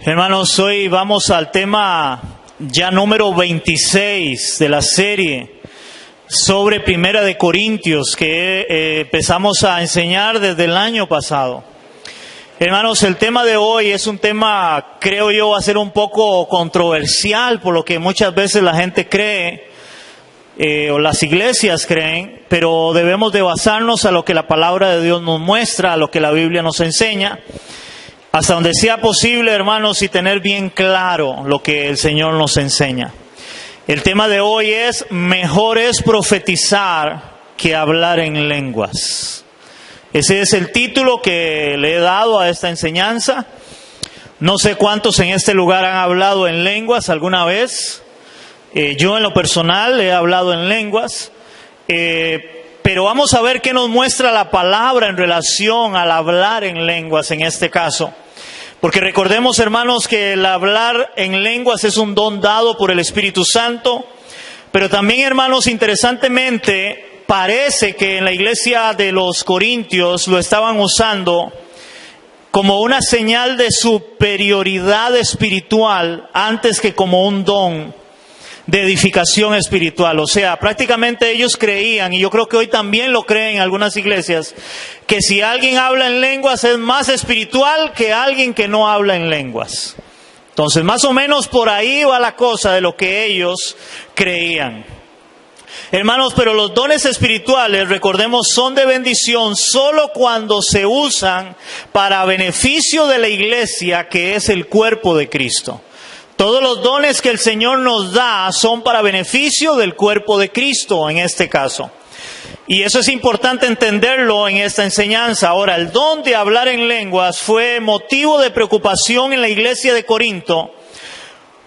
Hermanos, hoy vamos al tema ya número 26 de la serie sobre Primera de Corintios que empezamos a enseñar desde el año pasado. Hermanos, el tema de hoy es un tema, creo yo, va a ser un poco controversial por lo que muchas veces la gente cree o las iglesias creen, pero debemos de basarnos a lo que la palabra de Dios nos muestra, a lo que la Biblia nos enseña. Hasta donde sea posible, hermanos, y tener bien claro lo que el Señor nos enseña. El tema de hoy es: mejor es profetizar que hablar en lenguas. Ese es el título que le he dado a esta enseñanza. No sé cuántos en este lugar han hablado en lenguas alguna vez. Yo en lo personal he hablado en lenguas. Pero vamos a ver qué nos muestra la palabra en relación al hablar en lenguas en este caso. Porque recordemos, hermanos, que el hablar en lenguas es un don dado por el Espíritu Santo. Pero también, hermanos, interesantemente, parece que en la iglesia de los Corintios lo estaban usando como una señal de superioridad espiritual antes que como un don de edificación espiritual. O sea, prácticamente ellos creían, y yo creo que hoy también lo creen en algunas iglesias, que si alguien habla en lenguas es más espiritual que alguien que no habla en lenguas. Entonces, más o menos por ahí va la cosa de lo que ellos creían. Hermanos, pero los dones espirituales, recordemos, son de bendición solo cuando se usan para beneficio de la iglesia, que es el cuerpo de Cristo. Todos los dones que el Señor nos da son para beneficio del cuerpo de Cristo en este caso. Y eso es importante entenderlo en esta enseñanza. Ahora, el don de hablar en lenguas fue motivo de preocupación en la iglesia de Corinto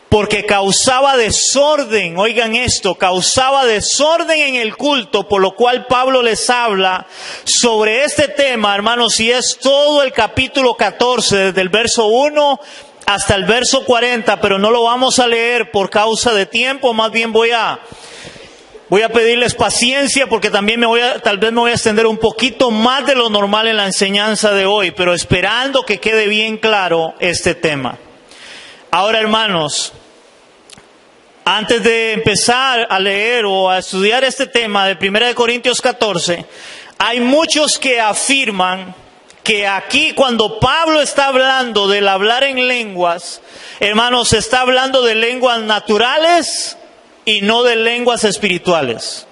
porque causaba desorden. Oigan esto, causaba desorden en el culto, por lo cual Pablo les habla sobre este tema, hermanos, y es todo el capítulo 14, desde el verso 1 hasta el verso 40, pero no lo vamos a leer por causa de tiempo. Más bien voy a pedirles paciencia porque también tal vez me voy a extender un poquito más de lo normal en la enseñanza de hoy, pero esperando que quede bien claro este tema. Ahora, hermanos, antes de empezar a leer o a estudiar este tema de 1 Corintios 14, hay muchos que afirman que aquí cuando Pablo está hablando del hablar en lenguas, hermanos, está hablando de lenguas naturales y no de lenguas espirituales.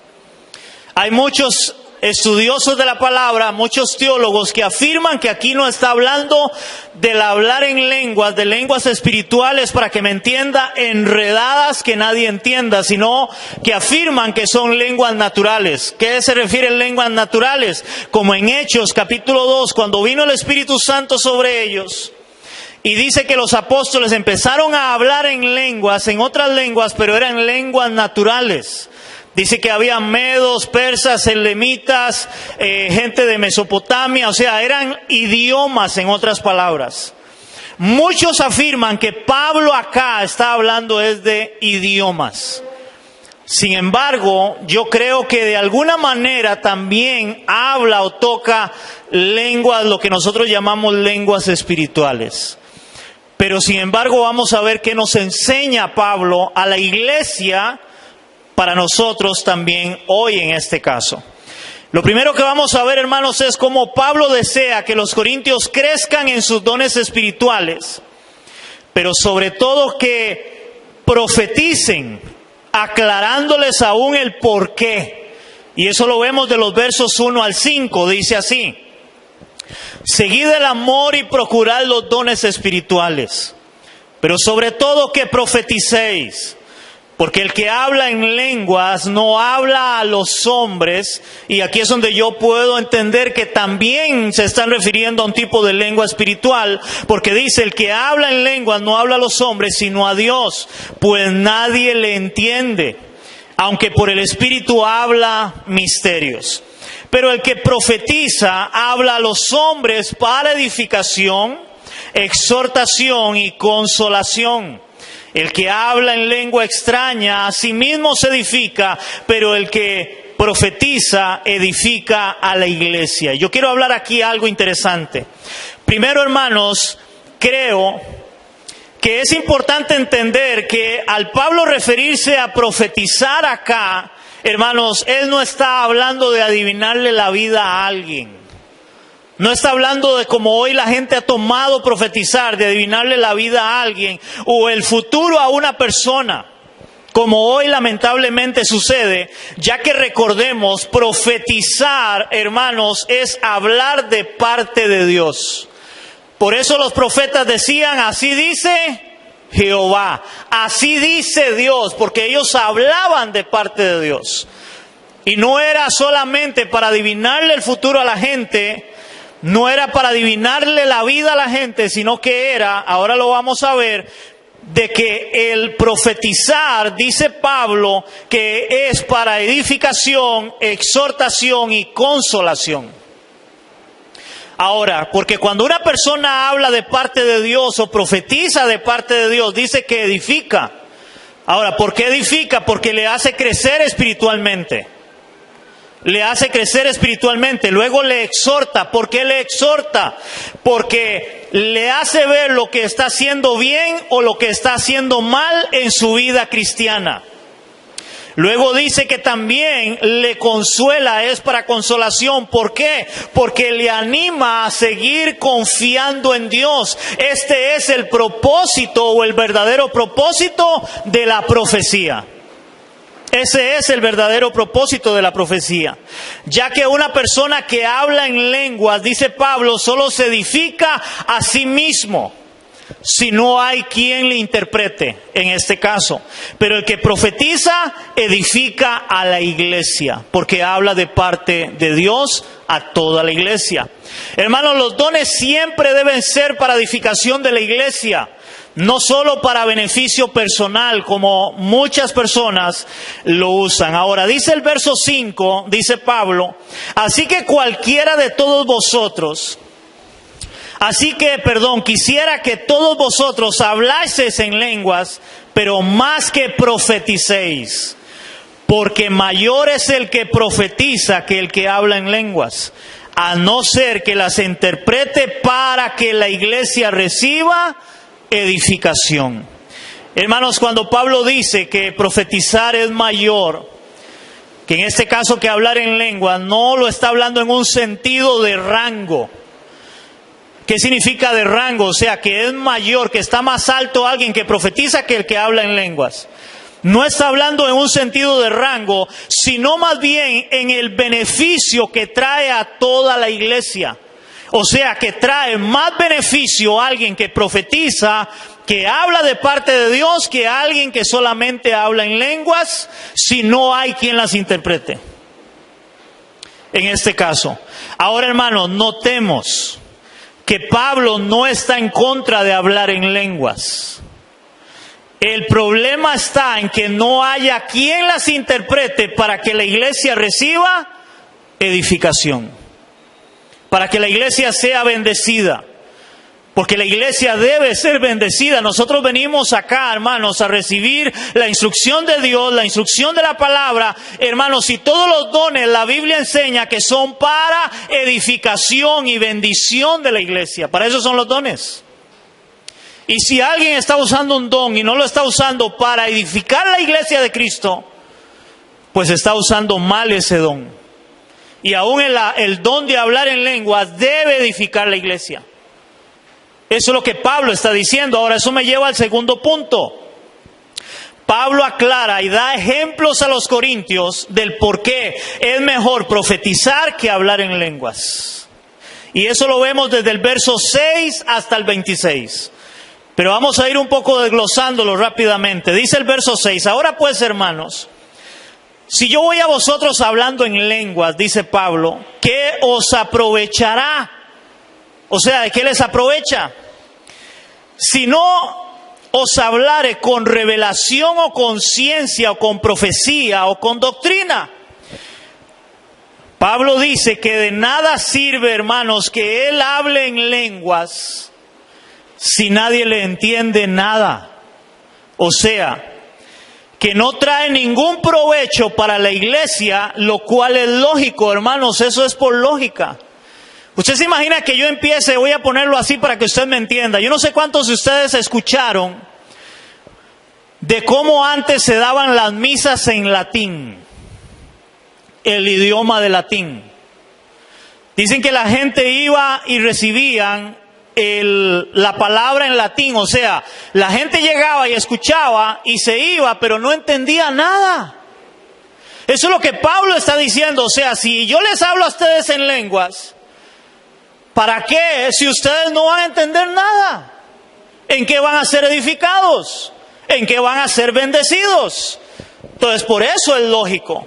Hay muchos estudiosos de la palabra, muchos teólogos que afirman que aquí no está hablando del hablar en lenguas, de lenguas espirituales, para que me entienda, enredadas que nadie entienda, sino que afirman que son lenguas naturales. ¿Qué se refiere a lenguas naturales? Como en Hechos capítulo 2, cuando vino el Espíritu Santo sobre ellos, y dice que los apóstoles empezaron a hablar en lenguas, en otras lenguas, pero eran lenguas naturales. Dice que había medos, persas, elamitas, gente de Mesopotamia, o sea, eran idiomas en otras palabras. Muchos afirman que Pablo acá está hablando es de idiomas. Sin embargo, yo creo que de alguna manera también habla o toca lenguas, lo que nosotros llamamos lenguas espirituales. Pero sin embargo vamos a ver qué nos enseña Pablo a la iglesia para nosotros también hoy en este caso. Lo primero que vamos a ver, hermanos, es cómo Pablo desea que los corintios crezcan en sus dones espirituales, pero sobre todo que profeticen, aclarándoles aún el por qué. Y eso lo vemos de los versos 1 al 5, dice así: seguid el amor y procurad los dones espirituales, pero sobre todo que profeticéis. Porque el que habla en lenguas no habla a los hombres, y aquí es donde yo puedo entender que también se están refiriendo a un tipo de lengua espiritual, porque dice: el que habla en lenguas no habla a los hombres, sino a Dios, pues nadie le entiende, aunque por el Espíritu habla misterios. Pero el que profetiza habla a los hombres para edificación, exhortación y consolación. El que habla en lengua extraña a sí mismo se edifica, pero el que profetiza edifica a la iglesia. Yo quiero hablar aquí algo interesante. Primero, hermanos, creo que es importante entender que al Pablo referirse a profetizar acá, hermanos, él no está hablando de adivinarle la vida a alguien. No está hablando de como hoy la gente ha tomado profetizar, de adivinarle la vida a alguien o el futuro a una persona, como hoy lamentablemente sucede, ya que recordemos, profetizar, hermanos, es hablar de parte de Dios. Por eso los profetas decían, así dice Jehová, así dice Dios, porque ellos hablaban de parte de Dios. Y no era solamente para adivinarle el futuro a la gente, no era para adivinarle la vida a la gente, sino que era, ahora lo vamos a ver, de que el profetizar, dice Pablo, que es para edificación, exhortación y consolación. Ahora, porque cuando una persona habla de parte de Dios o profetiza de parte de Dios, dice que edifica. Ahora, ¿por qué edifica? Porque le hace crecer espiritualmente. Le hace crecer espiritualmente, luego le exhorta. ¿Por qué le exhorta? Porque le hace ver lo que está haciendo bien o lo que está haciendo mal en su vida cristiana. Luego dice que también le consuela, es para consolación. ¿Por qué? Porque le anima a seguir confiando en Dios. Este es el propósito o el verdadero propósito de la profecía. Ese es el verdadero propósito de la profecía. Ya que una persona que habla en lenguas, dice Pablo, solo se edifica a sí mismo, si no hay quien le interprete, en este caso. Pero el que profetiza, edifica a la iglesia, porque habla de parte de Dios a toda la iglesia. Hermanos, los dones siempre deben ser para edificación de la iglesia. No solo para beneficio personal, como muchas personas lo usan. Ahora, dice el verso 5, dice Pablo, así que cualquiera de todos vosotros, quisiera que todos vosotros hablaseis en lenguas, pero más que profeticéis, porque mayor es el que profetiza que el que habla en lenguas, a no ser que las interprete para que la iglesia reciba edificación. Hermanos, cuando Pablo dice que profetizar es mayor, que en este caso que hablar en lengua, no lo está hablando en un sentido de rango. ¿Qué significa de rango? O sea, que es mayor, que está más alto alguien que profetiza que el que habla en lenguas. No está hablando en un sentido de rango, sino más bien en el beneficio que trae a toda la iglesia. O sea, que trae más beneficio a alguien que profetiza, que habla de parte de Dios, que a alguien que solamente habla en lenguas, si no hay quien las interprete. En este caso. Ahora, hermanos, notemos que Pablo no está en contra de hablar en lenguas. El problema está en que no haya quien las interprete para que la iglesia reciba edificación. Para que la iglesia sea bendecida. Porque la iglesia debe ser bendecida. Nosotros venimos acá, hermanos, a recibir la instrucción de Dios, la instrucción de la palabra. Hermanos, y todos los dones, la Biblia enseña que son para edificación y bendición de la iglesia. Para eso son los dones. Y si alguien está usando un don y no lo está usando para edificar la iglesia de Cristo, pues está usando mal ese don. Y aún el don de hablar en lenguas debe edificar la iglesia. Eso es lo que Pablo está diciendo. Ahora, eso me lleva al segundo punto. Pablo aclara y da ejemplos a los corintios del por qué es mejor profetizar que hablar en lenguas. Y eso lo vemos desde el verso 6 hasta el 26. Pero vamos a ir un poco desglosándolo rápidamente. Dice el verso 6, ahora pues, hermanos, si yo voy a vosotros hablando en lenguas, dice Pablo, ¿qué os aprovechará? O sea, ¿de qué les aprovecha? Si no os hablare con revelación o con ciencia o con profecía o con doctrina. Pablo dice que de nada sirve, hermanos, que él hable en lenguas si nadie le entiende nada. O sea, que no trae ningún provecho para la iglesia, lo cual es lógico, hermanos, eso es por lógica. Usted se imagina que yo empiece, voy a ponerlo así para que usted me entienda. Yo no sé cuántos de ustedes escucharon de cómo antes se daban las misas en latín, el idioma de latín. Dicen que la gente iba y recibían la palabra en latín, o sea, la gente llegaba y escuchaba y se iba, pero no entendía nada. Eso es lo que Pablo está diciendo, o sea, si yo les hablo a ustedes en lenguas, ¿para qué si ustedes no van a entender nada? ¿En qué van a ser edificados? ¿En qué van a ser bendecidos? Entonces, por eso es lógico.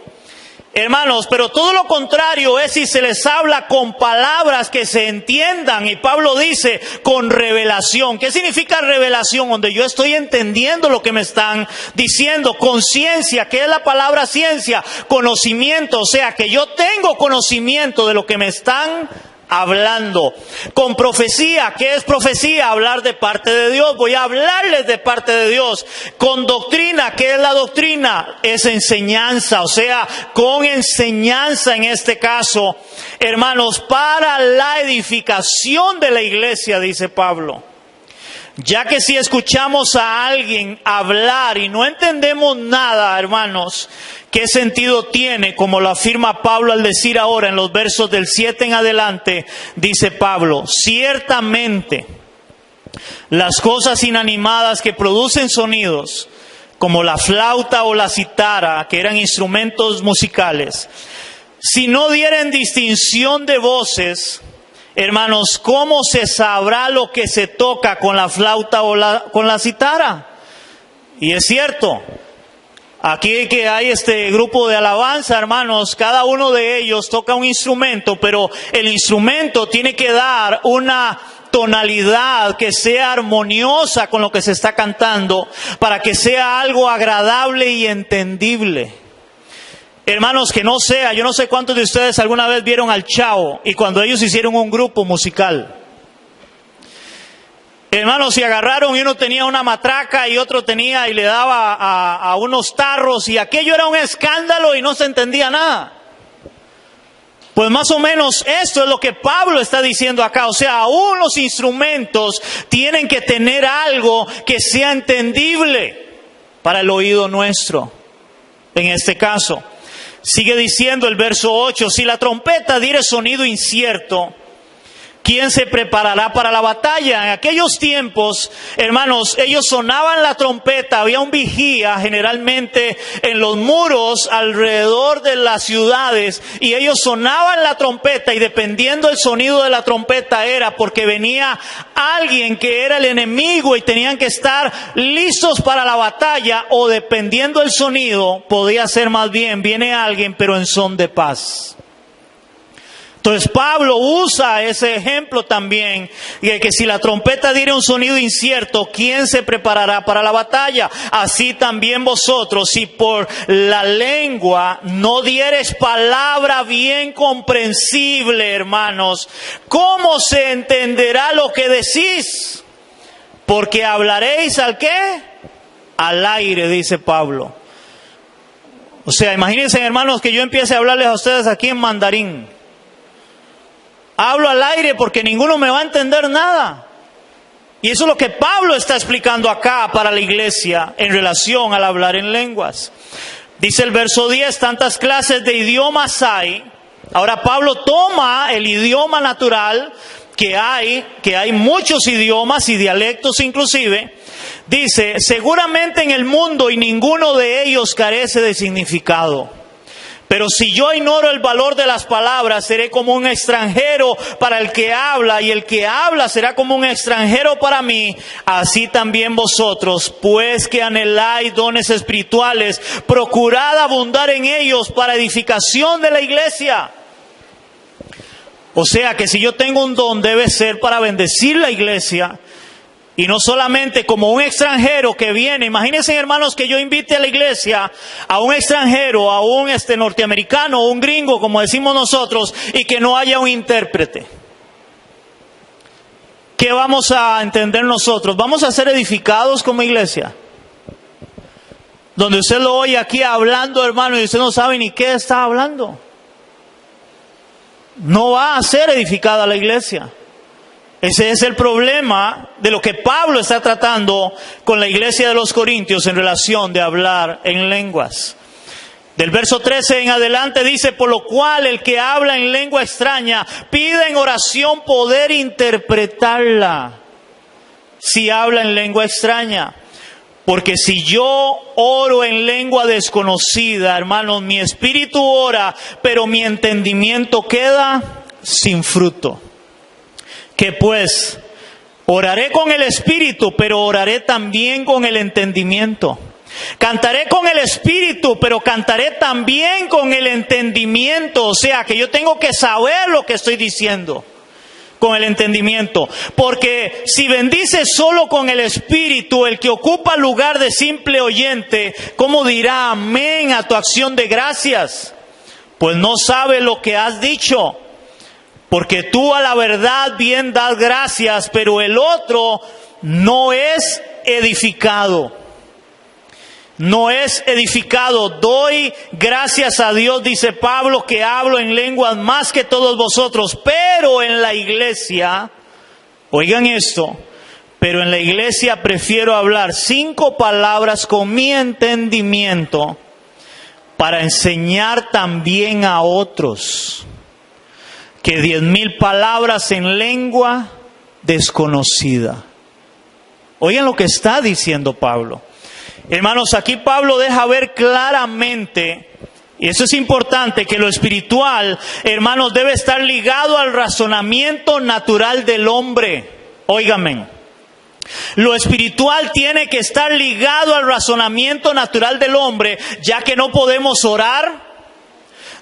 Hermanos, pero todo lo contrario es si se les habla con palabras que se entiendan. Y Pablo dice, con revelación. ¿Qué significa revelación? Donde yo estoy entendiendo lo que me están diciendo. Conciencia, ¿qué es la palabra ciencia? Conocimiento, o sea, que yo tengo conocimiento de lo que me están hablando. Con profecía, ¿qué es profecía? Hablar de parte de Dios. Voy a hablarles de parte de Dios. Con doctrina, ¿qué es la doctrina? Es enseñanza, o sea, con enseñanza en este caso, hermanos, para la edificación de la iglesia, dice Pablo. Ya que si escuchamos a alguien hablar y no entendemos nada, hermanos, ¿qué sentido tiene? Como lo afirma Pablo al decir ahora en los versos del 7 en adelante, dice Pablo, ciertamente las cosas inanimadas que producen sonidos, como la flauta o la cítara, que eran instrumentos musicales, si no dieren distinción de voces, hermanos, ¿cómo se sabrá lo que se toca con la flauta o con la cítara? Y es cierto, aquí que hay este grupo de alabanza, hermanos, cada uno de ellos toca un instrumento, pero el instrumento tiene que dar una tonalidad que sea armoniosa con lo que se está cantando, para que sea algo agradable y entendible. Hermanos, que no sea, yo no sé cuántos de ustedes alguna vez vieron al Chavo y cuando ellos hicieron un grupo musical. Hermanos, si agarraron y uno tenía una matraca y otro tenía y le daba a unos tarros y aquello era un escándalo y no se entendía nada. Pues más o menos esto es lo que Pablo está diciendo acá. O sea, aún los instrumentos tienen que tener algo que sea entendible para el oído nuestro. En este caso. Sigue diciendo el verso 8, si la trompeta diere sonido incierto, ¿quién se preparará para la batalla? En aquellos tiempos, hermanos, ellos sonaban la trompeta, había un vigía generalmente en los muros alrededor de las ciudades y ellos sonaban la trompeta y dependiendo del sonido de la trompeta era porque venía alguien que era el enemigo y tenían que estar listos para la batalla o dependiendo del sonido podía ser más bien, viene alguien pero en son de paz. Entonces Pablo usa ese ejemplo también, de que si la trompeta diere un sonido incierto, ¿quién se preparará para la batalla? Así también vosotros, si por la lengua no diereis palabra bien comprensible, hermanos, ¿cómo se entenderá lo que decís? Porque hablaréis ¿al qué? Al aire, dice Pablo. O sea, imagínense, hermanos, que yo empiece a hablarles a ustedes aquí en mandarín. Hablo al aire porque ninguno me va a entender nada. Y eso es lo que Pablo está explicando acá para la iglesia en relación al hablar en lenguas. Dice el verso 10, tantas clases de idiomas hay. Ahora Pablo toma el idioma natural que hay muchos idiomas y dialectos inclusive. Dice, seguramente en el mundo y ninguno de ellos carece de significado. Pero si yo ignoro el valor de las palabras, seré como un extranjero para el que habla, y el que habla será como un extranjero para mí. Así también vosotros, pues que anheláis dones espirituales, procurad abundar en ellos para edificación de la iglesia. O sea que si yo tengo un don, debe ser para bendecir la iglesia. Y no solamente como un extranjero que viene. Imagínense, hermanos, que yo invite a la iglesia a un extranjero, a un norteamericano o un gringo, como decimos nosotros, y que no haya un intérprete. ¿Qué vamos a entender nosotros? ¿Vamos a ser edificados como iglesia? Donde usted lo oye aquí hablando, hermano, y usted no sabe ni qué está hablando. no va a ser edificada la iglesia. Ese es el problema de lo que Pablo está tratando con la iglesia de los Corintios en relación de hablar en lenguas. Del verso 13 en adelante dice: por lo cual el que habla en lengua extraña pide en oración poder interpretarla, si habla en lengua extraña. Porque si yo oro en lengua desconocida, hermanos, mi espíritu ora, pero mi entendimiento queda sin fruto. Que pues, oraré con el espíritu, pero oraré también con el entendimiento. Cantaré con el espíritu, pero cantaré también con el entendimiento. O sea, que yo tengo que saber lo que estoy diciendo con el entendimiento. Porque si bendice solo con el espíritu, el que ocupa lugar de simple oyente, ¿cómo dirá amén a tu acción de gracias? Pues no sabe lo que has dicho. Porque tú a la verdad bien das gracias, pero el otro no es edificado. No es edificado. Doy gracias a Dios, dice Pablo, que hablo en lenguas más que todos vosotros. Pero en la iglesia, oigan esto, pero en la iglesia prefiero hablar 5 palabras con mi entendimiento para enseñar también a otros, que 10,000 palabras en lengua desconocida. Oigan lo que está diciendo Pablo. Hermanos, aquí Pablo deja ver claramente, y eso es importante, que lo espiritual, hermanos, debe estar ligado al razonamiento natural del hombre. Óigame, lo espiritual tiene que estar ligado al razonamiento natural del hombre, ya que no podemos orar,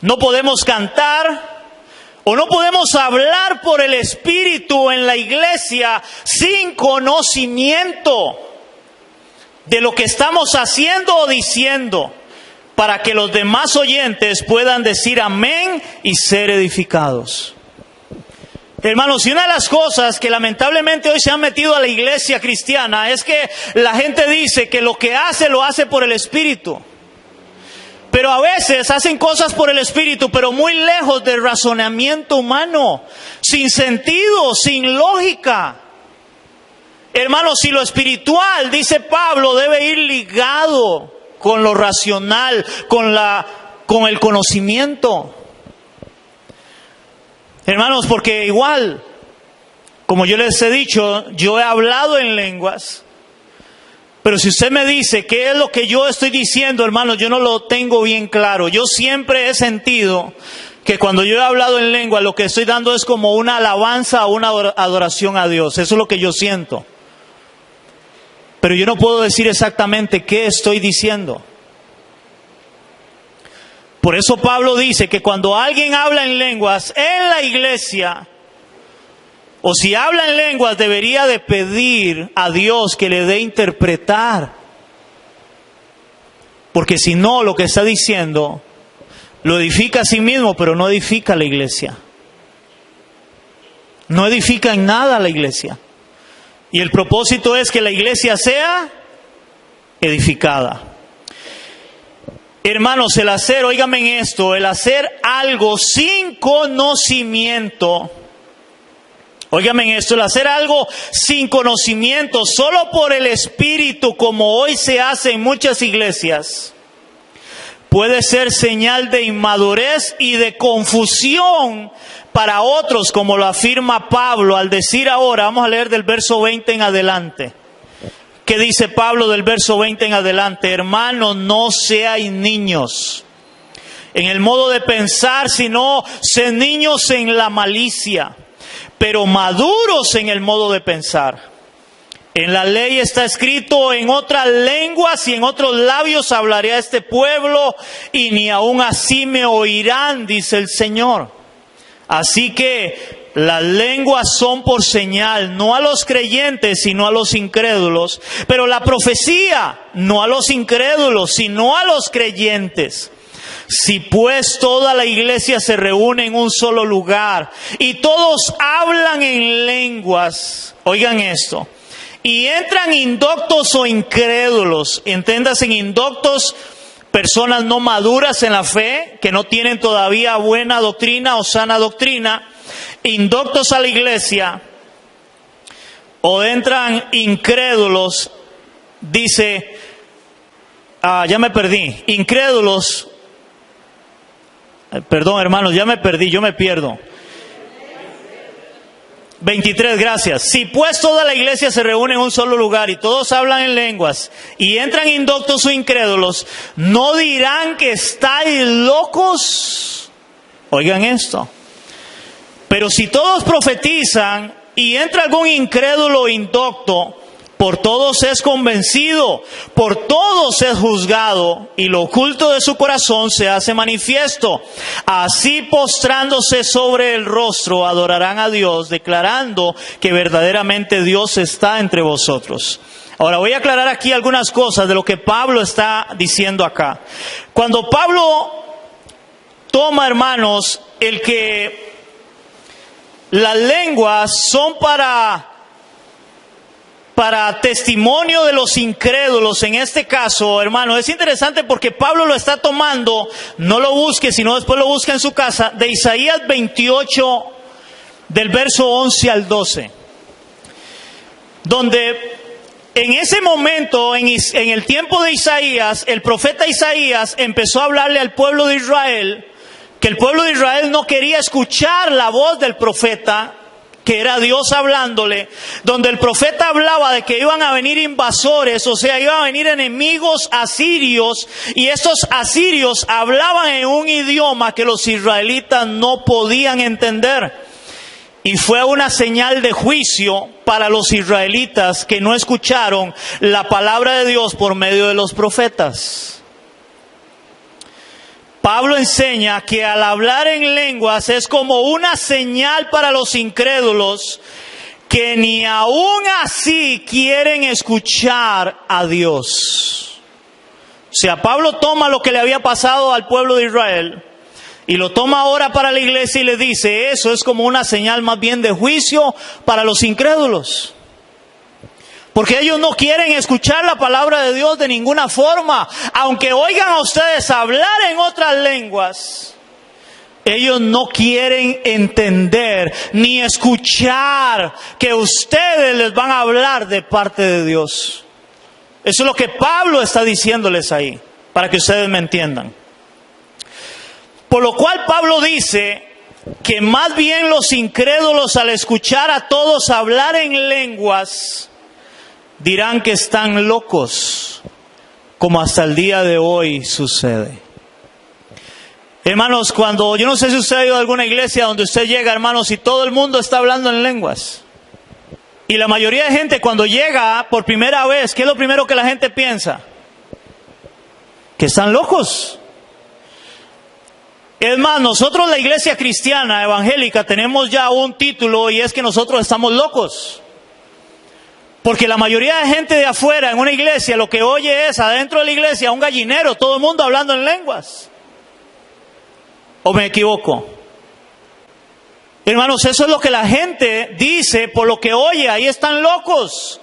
no podemos cantar, o no podemos hablar por el Espíritu en la iglesia sin conocimiento de lo que estamos haciendo o diciendo, para que los demás oyentes puedan decir amén y ser edificados. Hermanos, y una de las cosas que lamentablemente hoy se han metido a la iglesia cristiana es que la gente dice que lo que hace lo hace por el Espíritu. Pero a veces hacen cosas por el Espíritu, pero muy lejos del razonamiento humano, sin sentido, sin lógica. Hermanos, si lo espiritual, dice Pablo, debe ir ligado con lo racional, con el conocimiento. Hermanos, porque igual, como yo les he dicho, yo he hablado en lenguas, pero si usted me dice qué es lo que yo estoy diciendo, hermanos, yo no lo tengo bien claro. Yo siempre he sentido que cuando yo he hablado en lengua, lo que estoy dando es como una alabanza o una adoración a Dios. Eso es lo que yo siento. Pero yo no puedo decir exactamente qué estoy diciendo. Por eso Pablo dice que cuando alguien habla en lenguas en la iglesia, o si habla en lenguas, debería de pedir a Dios que le dé interpretar. Porque si no, lo que está diciendo lo edifica a sí mismo, pero no edifica a la iglesia. No edifica en nada a la iglesia. Y el propósito es que la iglesia sea edificada. Hermanos, el hacer, óigame en esto, el hacer algo sin conocimiento, óigame en esto, el hacer algo sin conocimiento, solo por el Espíritu, como hoy se hace en muchas iglesias, puede ser señal de inmadurez y de confusión para otros, como lo afirma Pablo al decir ahora, vamos a leer del verso 20 en adelante. ¿Qué dice Pablo del verso 20 en adelante? Hermanos, no seáis niños en el modo de pensar, sino sed niños en la malicia, pero maduros en el modo de pensar. En la ley está escrito: en otras lenguas y en otros labios hablaré a este pueblo, y ni aun así me oirán, dice el Señor. Así que las lenguas son por señal, no a los creyentes, sino a los incrédulos. Pero la profecía, no a los incrédulos, sino a los creyentes. Si pues toda la iglesia se reúne en un solo lugar y todos hablan en lenguas, oigan esto, y entran indoctos o incrédulos, entiéndase, indoctos, personas no maduras en la fe, que no tienen todavía buena doctrina o sana doctrina, inductos a la iglesia, o entran incrédulos, dice, ya me perdí, incrédulos, perdón hermanos, ya me perdí, yo me pierdo. 23, gracias. Si pues toda la iglesia se reúne en un solo lugar y todos hablan en lenguas y entran inductos o incrédulos, ¿no dirán que estáis locos? Oigan esto. Pero si todos profetizan y entra algún incrédulo o inducto, por todos es convencido, por todos es juzgado, y lo oculto de su corazón se hace manifiesto. Así postrándose sobre el rostro adorarán a Dios, declarando que verdaderamente Dios está entre vosotros. Ahora voy a aclarar aquí algunas cosas de lo que Pablo está diciendo acá. Cuando Pablo toma, hermanos, el que las lenguas son para testimonio de los incrédulos, en este caso, hermano, es interesante porque Pablo lo está tomando, no lo busque, sino después lo busca en su casa, de Isaías 28, del verso 11 al 12, donde en ese momento, en el tiempo de Isaías, el profeta Isaías empezó a hablarle al pueblo de Israel, que el pueblo de Israel no quería escuchar la voz del profeta, que era Dios hablándole, donde el profeta hablaba de que iban a venir invasores, o sea, iban a venir enemigos asirios, y estos asirios hablaban en un idioma que los israelitas no podían entender. Y fue una señal de juicio para los israelitas que no escucharon la palabra de Dios por medio de los profetas. Pablo enseña que al hablar en lenguas es como una señal para los incrédulos que ni aún así quieren escuchar a Dios. O sea, Pablo toma lo que le había pasado al pueblo de Israel y lo toma ahora para la iglesia y le dice, eso es como una señal más bien de juicio para los incrédulos. Porque ellos no quieren escuchar la palabra de Dios de ninguna forma. Aunque oigan a ustedes hablar en otras lenguas, ellos no quieren entender ni escuchar que ustedes les van a hablar de parte de Dios. Eso es lo que Pablo está diciéndoles ahí, para que ustedes me entiendan. Por lo cual Pablo dice que más bien los incrédulos, al escuchar a todos hablar en lenguas, dirán que están locos, como hasta el día de hoy sucede. Hermanos, yo no sé si usted ha ido a alguna iglesia donde usted llega, hermanos, y todo el mundo está hablando en lenguas. Y la mayoría de gente cuando llega por primera vez, ¿qué es lo primero que la gente piensa? Que están locos. Es más, nosotros la iglesia cristiana evangélica tenemos ya un título, y es que nosotros estamos locos. Porque la mayoría de gente de afuera en una iglesia lo que oye es adentro de la iglesia un gallinero, todo el mundo hablando en lenguas. ¿O me equivoco? Hermanos, eso es lo que la gente dice por lo que oye, ahí están locos.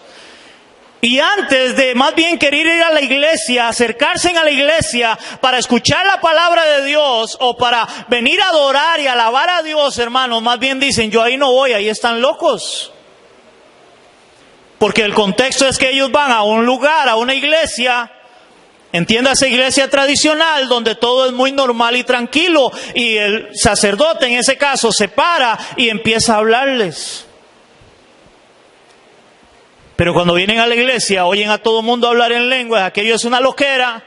Y antes de más bien querer ir a la iglesia, acercarse a la iglesia para escuchar la palabra de Dios o para venir a adorar y alabar a Dios, hermanos, más bien dicen, yo ahí no voy, ahí están locos. Porque el contexto es que ellos van a un lugar, a una iglesia, entiéndase iglesia tradicional, donde todo es muy normal y tranquilo, y el sacerdote en ese caso se para y empieza a hablarles. Pero cuando vienen a la iglesia, oyen a todo el mundo hablar en lenguas, aquello es una loquera.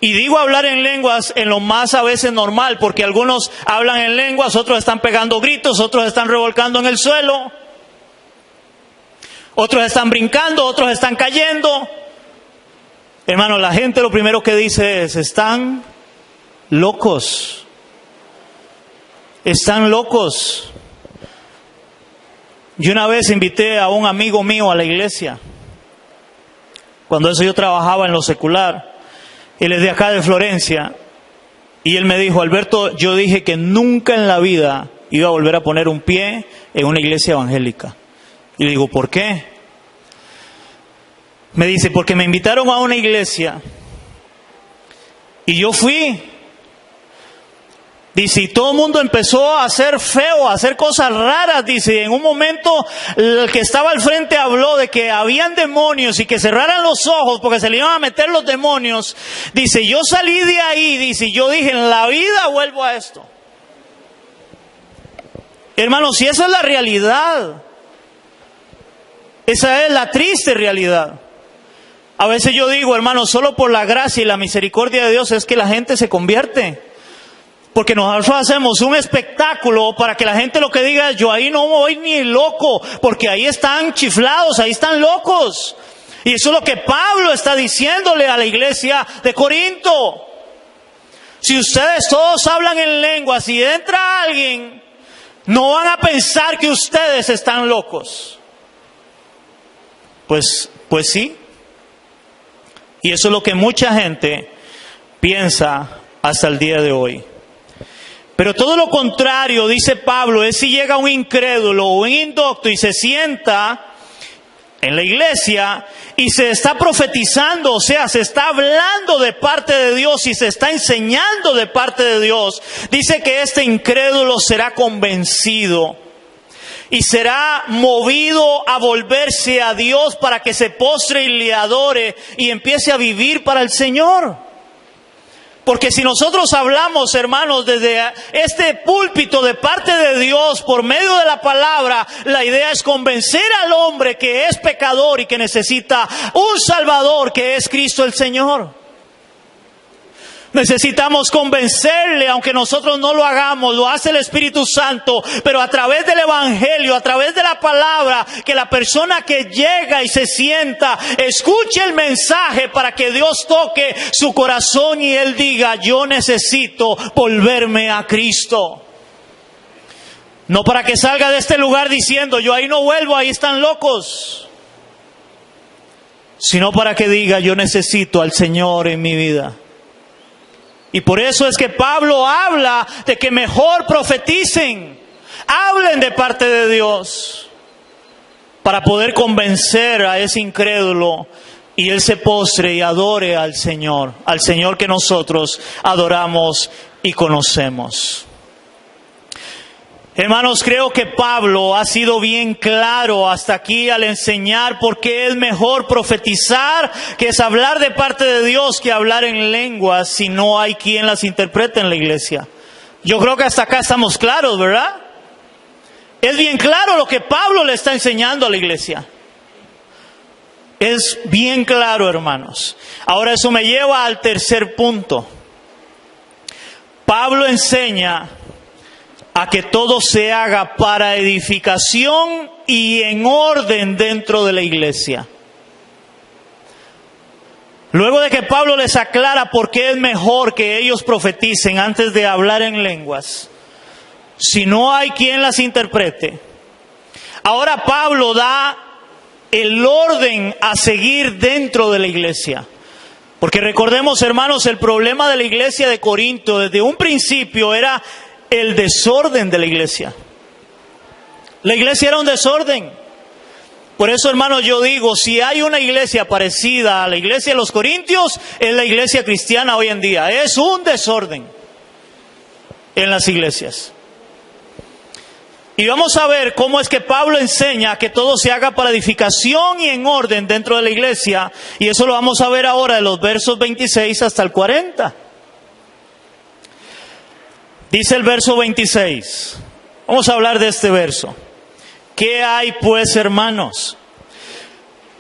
Y digo hablar en lenguas en lo más a veces normal, porque algunos hablan en lenguas, otros están pegando gritos, otros están revolcando en el suelo. Otros están brincando, otros están cayendo. Hermano, la gente lo primero que dice es, están locos. Están locos. Yo una vez invité a un amigo mío a la iglesia. Cuando eso yo trabajaba en lo secular. Él es de acá de Florencia. Y él me dijo, Alberto, yo dije que nunca en la vida iba a volver a poner un pie en una iglesia evangélica. Y le digo, ¿por qué? Me dice, porque me invitaron a una iglesia Y yo fui. Dice, y todo el mundo empezó a hacer feo, a hacer cosas raras. Dice, en un momento el que estaba al frente habló de que habían demonios y que cerraran los ojos porque se le iban a meter los demonios. Dice, yo salí de ahí, dice, yo dije, en la vida vuelvo a esto. Hermanos, si esa es la realidad, esa es la triste realidad. A veces yo digo, hermanos, solo por la gracia y la misericordia de Dios es que la gente se convierte. Porque nosotros hacemos un espectáculo para que la gente lo que diga, yo ahí no voy ni loco, porque ahí están chiflados, ahí están locos. Y eso es lo que Pablo está diciéndole a la iglesia de Corinto. Si ustedes todos hablan en lenguas y entra alguien, no van a pensar que ustedes están locos. Pues sí. Y eso es lo que mucha gente piensa hasta el día de hoy. Pero todo lo contrario, dice Pablo, es si llega un incrédulo o un indocto y se sienta en la iglesia y se está profetizando, o sea, se está hablando de parte de Dios y se está enseñando de parte de Dios. Dice que este incrédulo será convencido y será movido a volverse a Dios para que se postre y le adore y empiece a vivir para el Señor. Porque si nosotros hablamos, hermanos, desde este púlpito de parte de Dios, por medio de la palabra, la idea es convencer al hombre que es pecador y que necesita un Salvador, que es Cristo el Señor. Necesitamos convencerle, aunque nosotros no lo hagamos, lo hace el Espíritu Santo, pero a través del Evangelio, a través de la palabra, que la persona que llega y se sienta, escuche el mensaje para que Dios toque su corazón y él diga, yo necesito volverme a Cristo. No para que salga de este lugar diciendo, yo ahí no vuelvo, ahí están locos. Sino para que diga, yo necesito al Señor en mi vida. Y por eso es que Pablo habla de que mejor profeticen, hablen de parte de Dios, para poder convencer a ese incrédulo y él se postre y adore al Señor que nosotros adoramos y conocemos. Hermanos, creo que Pablo ha sido bien claro hasta aquí al enseñar por qué es mejor profetizar, que es hablar de parte de Dios, que hablar en lenguas si no hay quien las interprete en la iglesia. Yo creo que hasta acá estamos claros, ¿verdad? Es bien claro lo que Pablo le está enseñando a la iglesia. Es bien claro, hermanos. Ahora eso me lleva al tercer punto. Pablo enseña a que todo se haga para edificación y en orden dentro de la iglesia. Luego de que Pablo les aclara por qué es mejor que ellos profeticen antes de hablar en lenguas, si no hay quien las interprete, ahora Pablo da el orden a seguir dentro de la iglesia. Porque recordemos, hermanos, el problema de la iglesia de Corinto desde un principio era el desorden de la iglesia. La iglesia era un desorden. Por eso, hermanos, yo digo, si hay una iglesia parecida a la iglesia de los Corintios, es la iglesia cristiana hoy en día. Es un desorden en las iglesias. Y vamos a ver cómo es que Pablo enseña que todo se haga para edificación y en orden dentro de la iglesia. Y eso lo vamos a ver ahora de los versos 26 hasta el 40. Dice el verso 26. Vamos a hablar de este verso. ¿Qué hay pues, hermanos?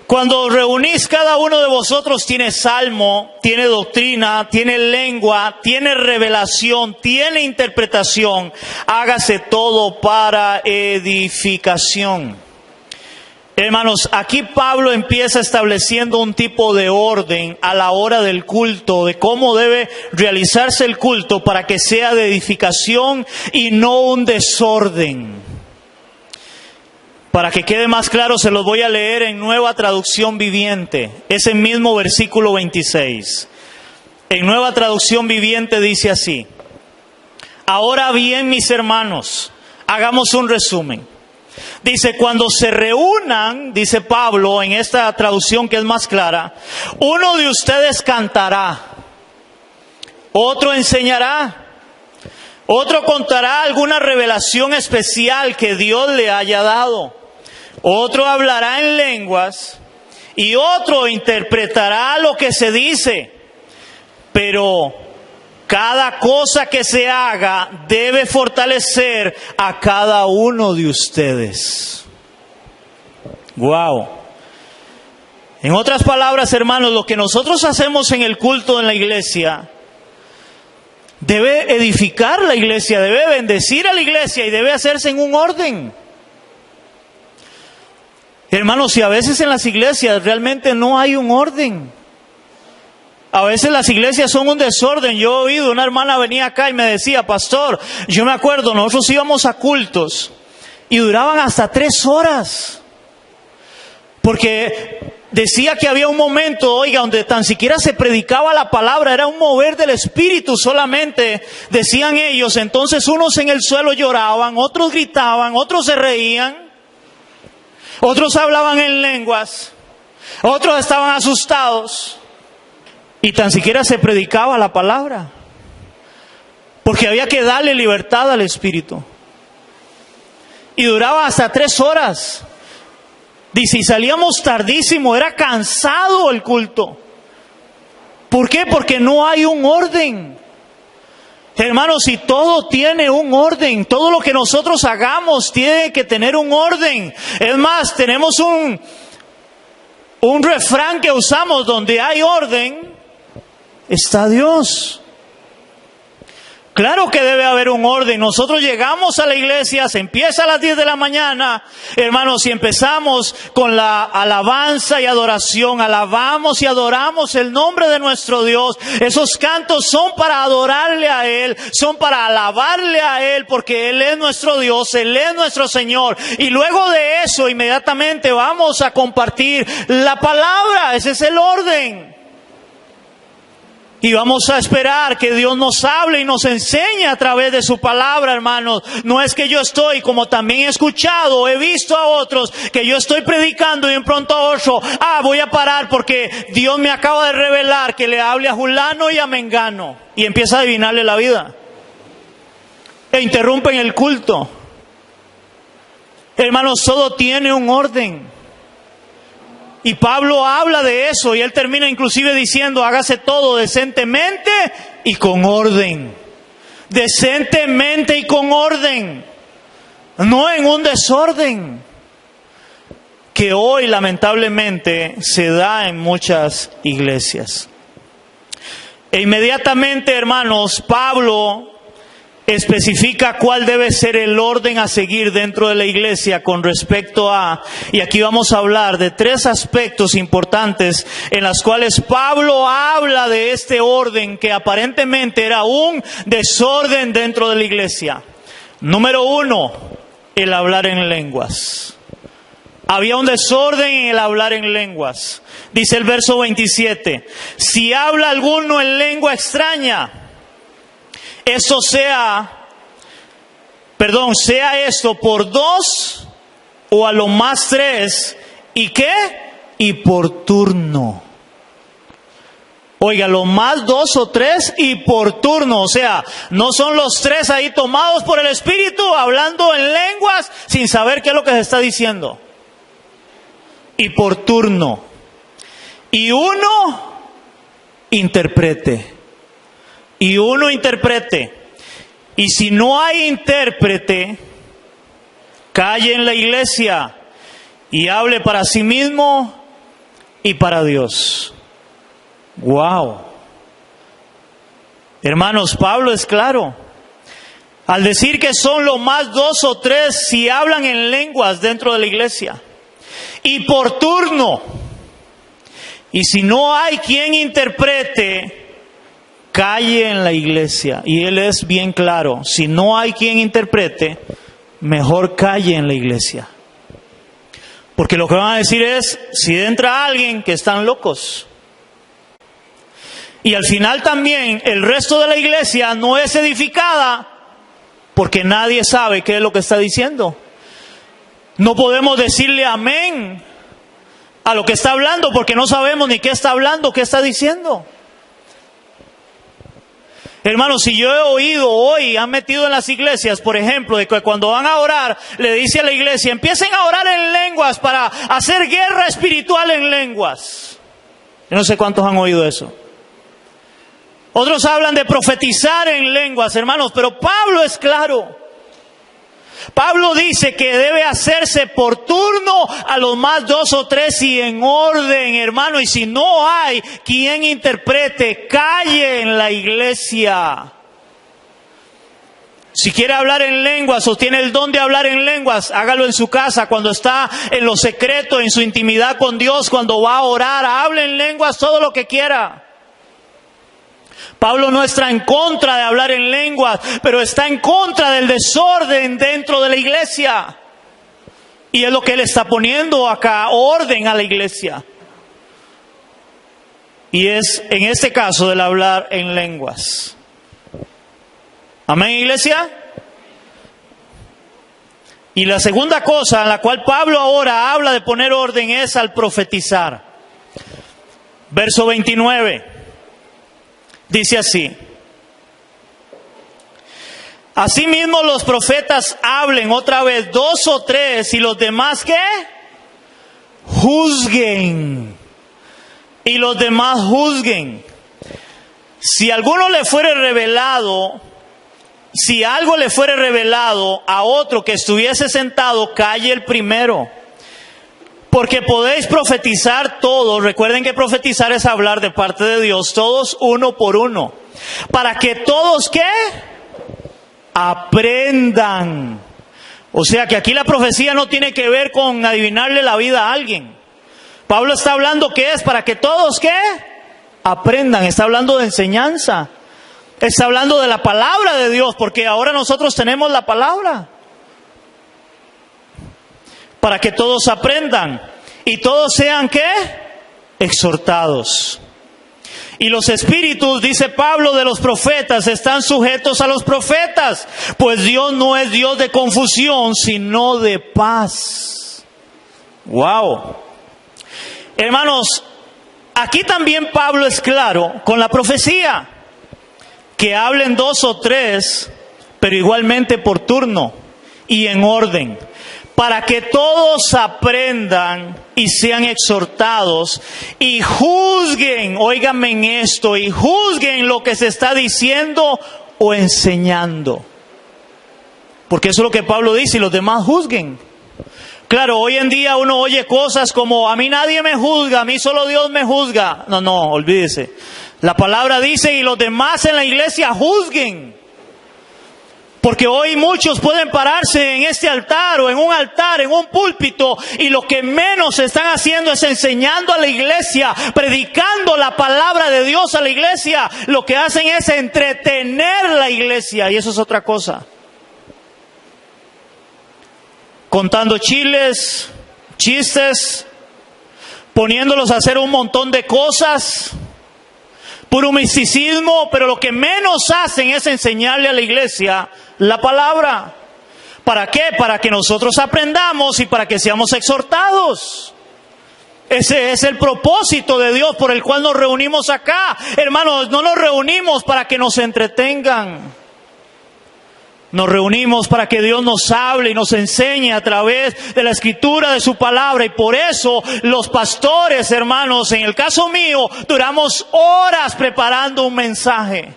Cuando os reunís, cada uno de vosotros tiene salmo, tiene doctrina, tiene lengua, tiene revelación, tiene interpretación. Hágase todo para edificación. Hermanos, aquí Pablo empieza estableciendo un tipo de orden a la hora del culto, de cómo debe realizarse el culto para que sea de edificación y no un desorden. Para que quede más claro, se los voy a leer en Nueva Traducción Viviente, ese mismo versículo 26. En Nueva Traducción Viviente dice así: ahora bien, mis hermanos, hagamos un resumen. Dice, cuando se reúnan, dice Pablo en esta traducción que es más clara, uno de ustedes cantará, otro enseñará, otro contará alguna revelación especial que Dios le haya dado, otro hablará en lenguas y otro interpretará lo que se dice. Pero cada cosa que se haga debe fortalecer a cada uno de ustedes. Wow. En otras palabras, hermanos, lo que nosotros hacemos en el culto en la iglesia debe edificar la iglesia, debe bendecir a la iglesia y debe hacerse en un orden. Hermanos, si a veces en las iglesias realmente no hay un orden, a veces las iglesias son un desorden. Yo he oído, una hermana venía acá y me decía: pastor, yo me acuerdo, nosotros íbamos a cultos y duraban hasta 3 horas. Porque decía que había un momento, oiga, donde tan siquiera se predicaba la palabra, era un mover del Espíritu solamente, decían ellos. Entonces unos en el suelo lloraban, otros gritaban, otros se reían, otros hablaban en lenguas, otros estaban asustados. Y tan siquiera se predicaba la palabra, porque había que darle libertad al Espíritu. Y duraba hasta 3 horas. Dice, y salíamos tardísimo, era cansado el culto. ¿Por qué? Porque no hay un orden. Hermanos, si todo tiene un orden, todo lo que nosotros hagamos tiene que tener un orden. Es más, tenemos un refrán que usamos: donde hay orden, está Dios. Claro que debe haber un orden. Nosotros llegamos a la iglesia, se empieza a las 10 de la mañana, hermanos, y empezamos con la alabanza y adoración. Alabamos y adoramos el nombre de nuestro Dios. Esos cantos son para adorarle a Él, son para alabarle a Él, porque Él es nuestro Dios, Él es nuestro Señor. Y luego de eso, inmediatamente vamos a compartir la palabra. Ese es el orden. Y vamos a esperar que Dios nos hable y nos enseñe a través de su palabra, hermanos. No es que yo estoy, como también he escuchado, he visto a otros, que yo estoy predicando y en pronto a otro, voy a parar porque Dios me acaba de revelar que le hable a Julano y a Mengano. Y empieza a adivinarle la vida. E interrumpen el culto. Hermanos, todo tiene un orden. Y Pablo habla de eso y él termina inclusive diciendo: hágase todo decentemente y con orden. Decentemente y con orden. No en un desorden que hoy lamentablemente se da en muchas iglesias. E inmediatamente, hermanos, Pablo especifica cuál debe ser el orden a seguir dentro de la iglesia con respecto a, y aquí vamos a hablar de 3 aspectos importantes en las cuales Pablo habla de este orden que aparentemente era un desorden dentro de la iglesia. Número 1, el hablar en lenguas. Había un desorden en el hablar en lenguas. Dice el verso 27, si habla alguno en lengua extraña, eso sea esto por 2 o a lo más 3. ¿Y qué? Y por turno. Oiga, lo más 2 o 3 y por turno. O sea, no son los 3 ahí tomados por el Espíritu hablando en lenguas sin saber qué es lo que se está diciendo. Y por turno. Y uno interprete. Y uno interprete. Y si no hay intérprete, calle en la iglesia y hable para sí mismo y para Dios. Wow. Hermanos, Pablo es claro al decir que son lo más 2 o 3 si hablan en lenguas dentro de la iglesia. Y por turno. Y si no hay quien interprete, calle en la iglesia. Y él es bien claro: si no hay quien interprete, mejor calle en la iglesia. Porque lo que van a decir es: si entra alguien, que están locos. Y al final también el resto de la iglesia no es edificada porque nadie sabe qué es lo que está diciendo. No podemos decirle amén a lo que está hablando porque no sabemos ni qué está hablando, qué está diciendo. Hermanos, si yo he oído hoy, han metido en las iglesias, por ejemplo, de que cuando van a orar, le dice a la iglesia, empiecen a orar en lenguas para hacer guerra espiritual en lenguas. Yo no sé cuántos han oído eso. Otros hablan de profetizar en lenguas, hermanos, pero Pablo es claro. Pablo dice que debe hacerse por turno, a lo más 2 o 3 y en orden, hermano. Y si no hay quien interprete, calle en la iglesia. Si quiere hablar en lenguas o tiene el don de hablar en lenguas, hágalo en su casa, cuando está en lo secreto, en su intimidad con Dios, cuando va a orar, hable en lenguas todo lo que quiera. Pablo no está en contra de hablar en lenguas, pero está en contra del desorden dentro de la iglesia. Y es lo que él está poniendo acá, orden a la iglesia. Y es en este caso del hablar en lenguas. Amén, iglesia. Y la segunda cosa en la cual Pablo ahora habla de poner orden es al profetizar. Verso 29. Dice así: asimismo los profetas hablen, otra vez 2 o 3, y los demás ¿qué? Juzguen. Y los demás juzguen. Si alguno le fuere revelado, si algo le fuere revelado a otro que estuviese sentado, calle el primero. Porque podéis profetizar todos. Recuerden que profetizar es hablar de parte de Dios, todos uno por uno. Para que todos, ¿qué? Aprendan. O sea que aquí la profecía no tiene que ver con adivinarle la vida a alguien. Pablo está hablando que es para que todos, ¿qué? Aprendan. Está hablando de enseñanza. Está hablando de la palabra de Dios, porque ahora nosotros tenemos la palabra. Para que todos aprendan y todos sean ¿qué? Exhortados. Y los espíritus, dice Pablo, de los profetas están sujetos a los profetas, pues Dios no es Dios de confusión, sino de paz. Wow. Hermanos, aquí también Pablo es claro con la profecía, que hablen 2 o 3, pero igualmente por turno y en orden. Para que todos aprendan y sean exhortados y juzguen, óiganme en esto, y juzguen lo que se está diciendo o enseñando. Porque eso es lo que Pablo dice, y los demás juzguen. Claro, hoy en día uno oye cosas como, a mí nadie me juzga, a mí solo Dios me juzga. No, olvídese. La palabra dice, y los demás en la iglesia juzguen. Porque hoy muchos pueden pararse en este altar o en un púlpito, y lo que menos están haciendo es enseñando a la iglesia, predicando la palabra de Dios a la iglesia. Lo que hacen es entretener la iglesia, y eso es otra cosa. Contando chistes, poniéndolos a hacer un montón de cosas, puro misticismo, pero lo que menos hacen es enseñarle a la iglesia la palabra. ¿Para qué? Para que nosotros aprendamos y para que seamos exhortados. Ese es el propósito de Dios por el cual nos reunimos acá. Hermanos, no nos reunimos para que nos entretengan. Nos reunimos para que Dios nos hable y nos enseñe a través de la escritura de su palabra. Y por eso los pastores, hermanos, en el caso mío, duramos horas preparando un mensaje.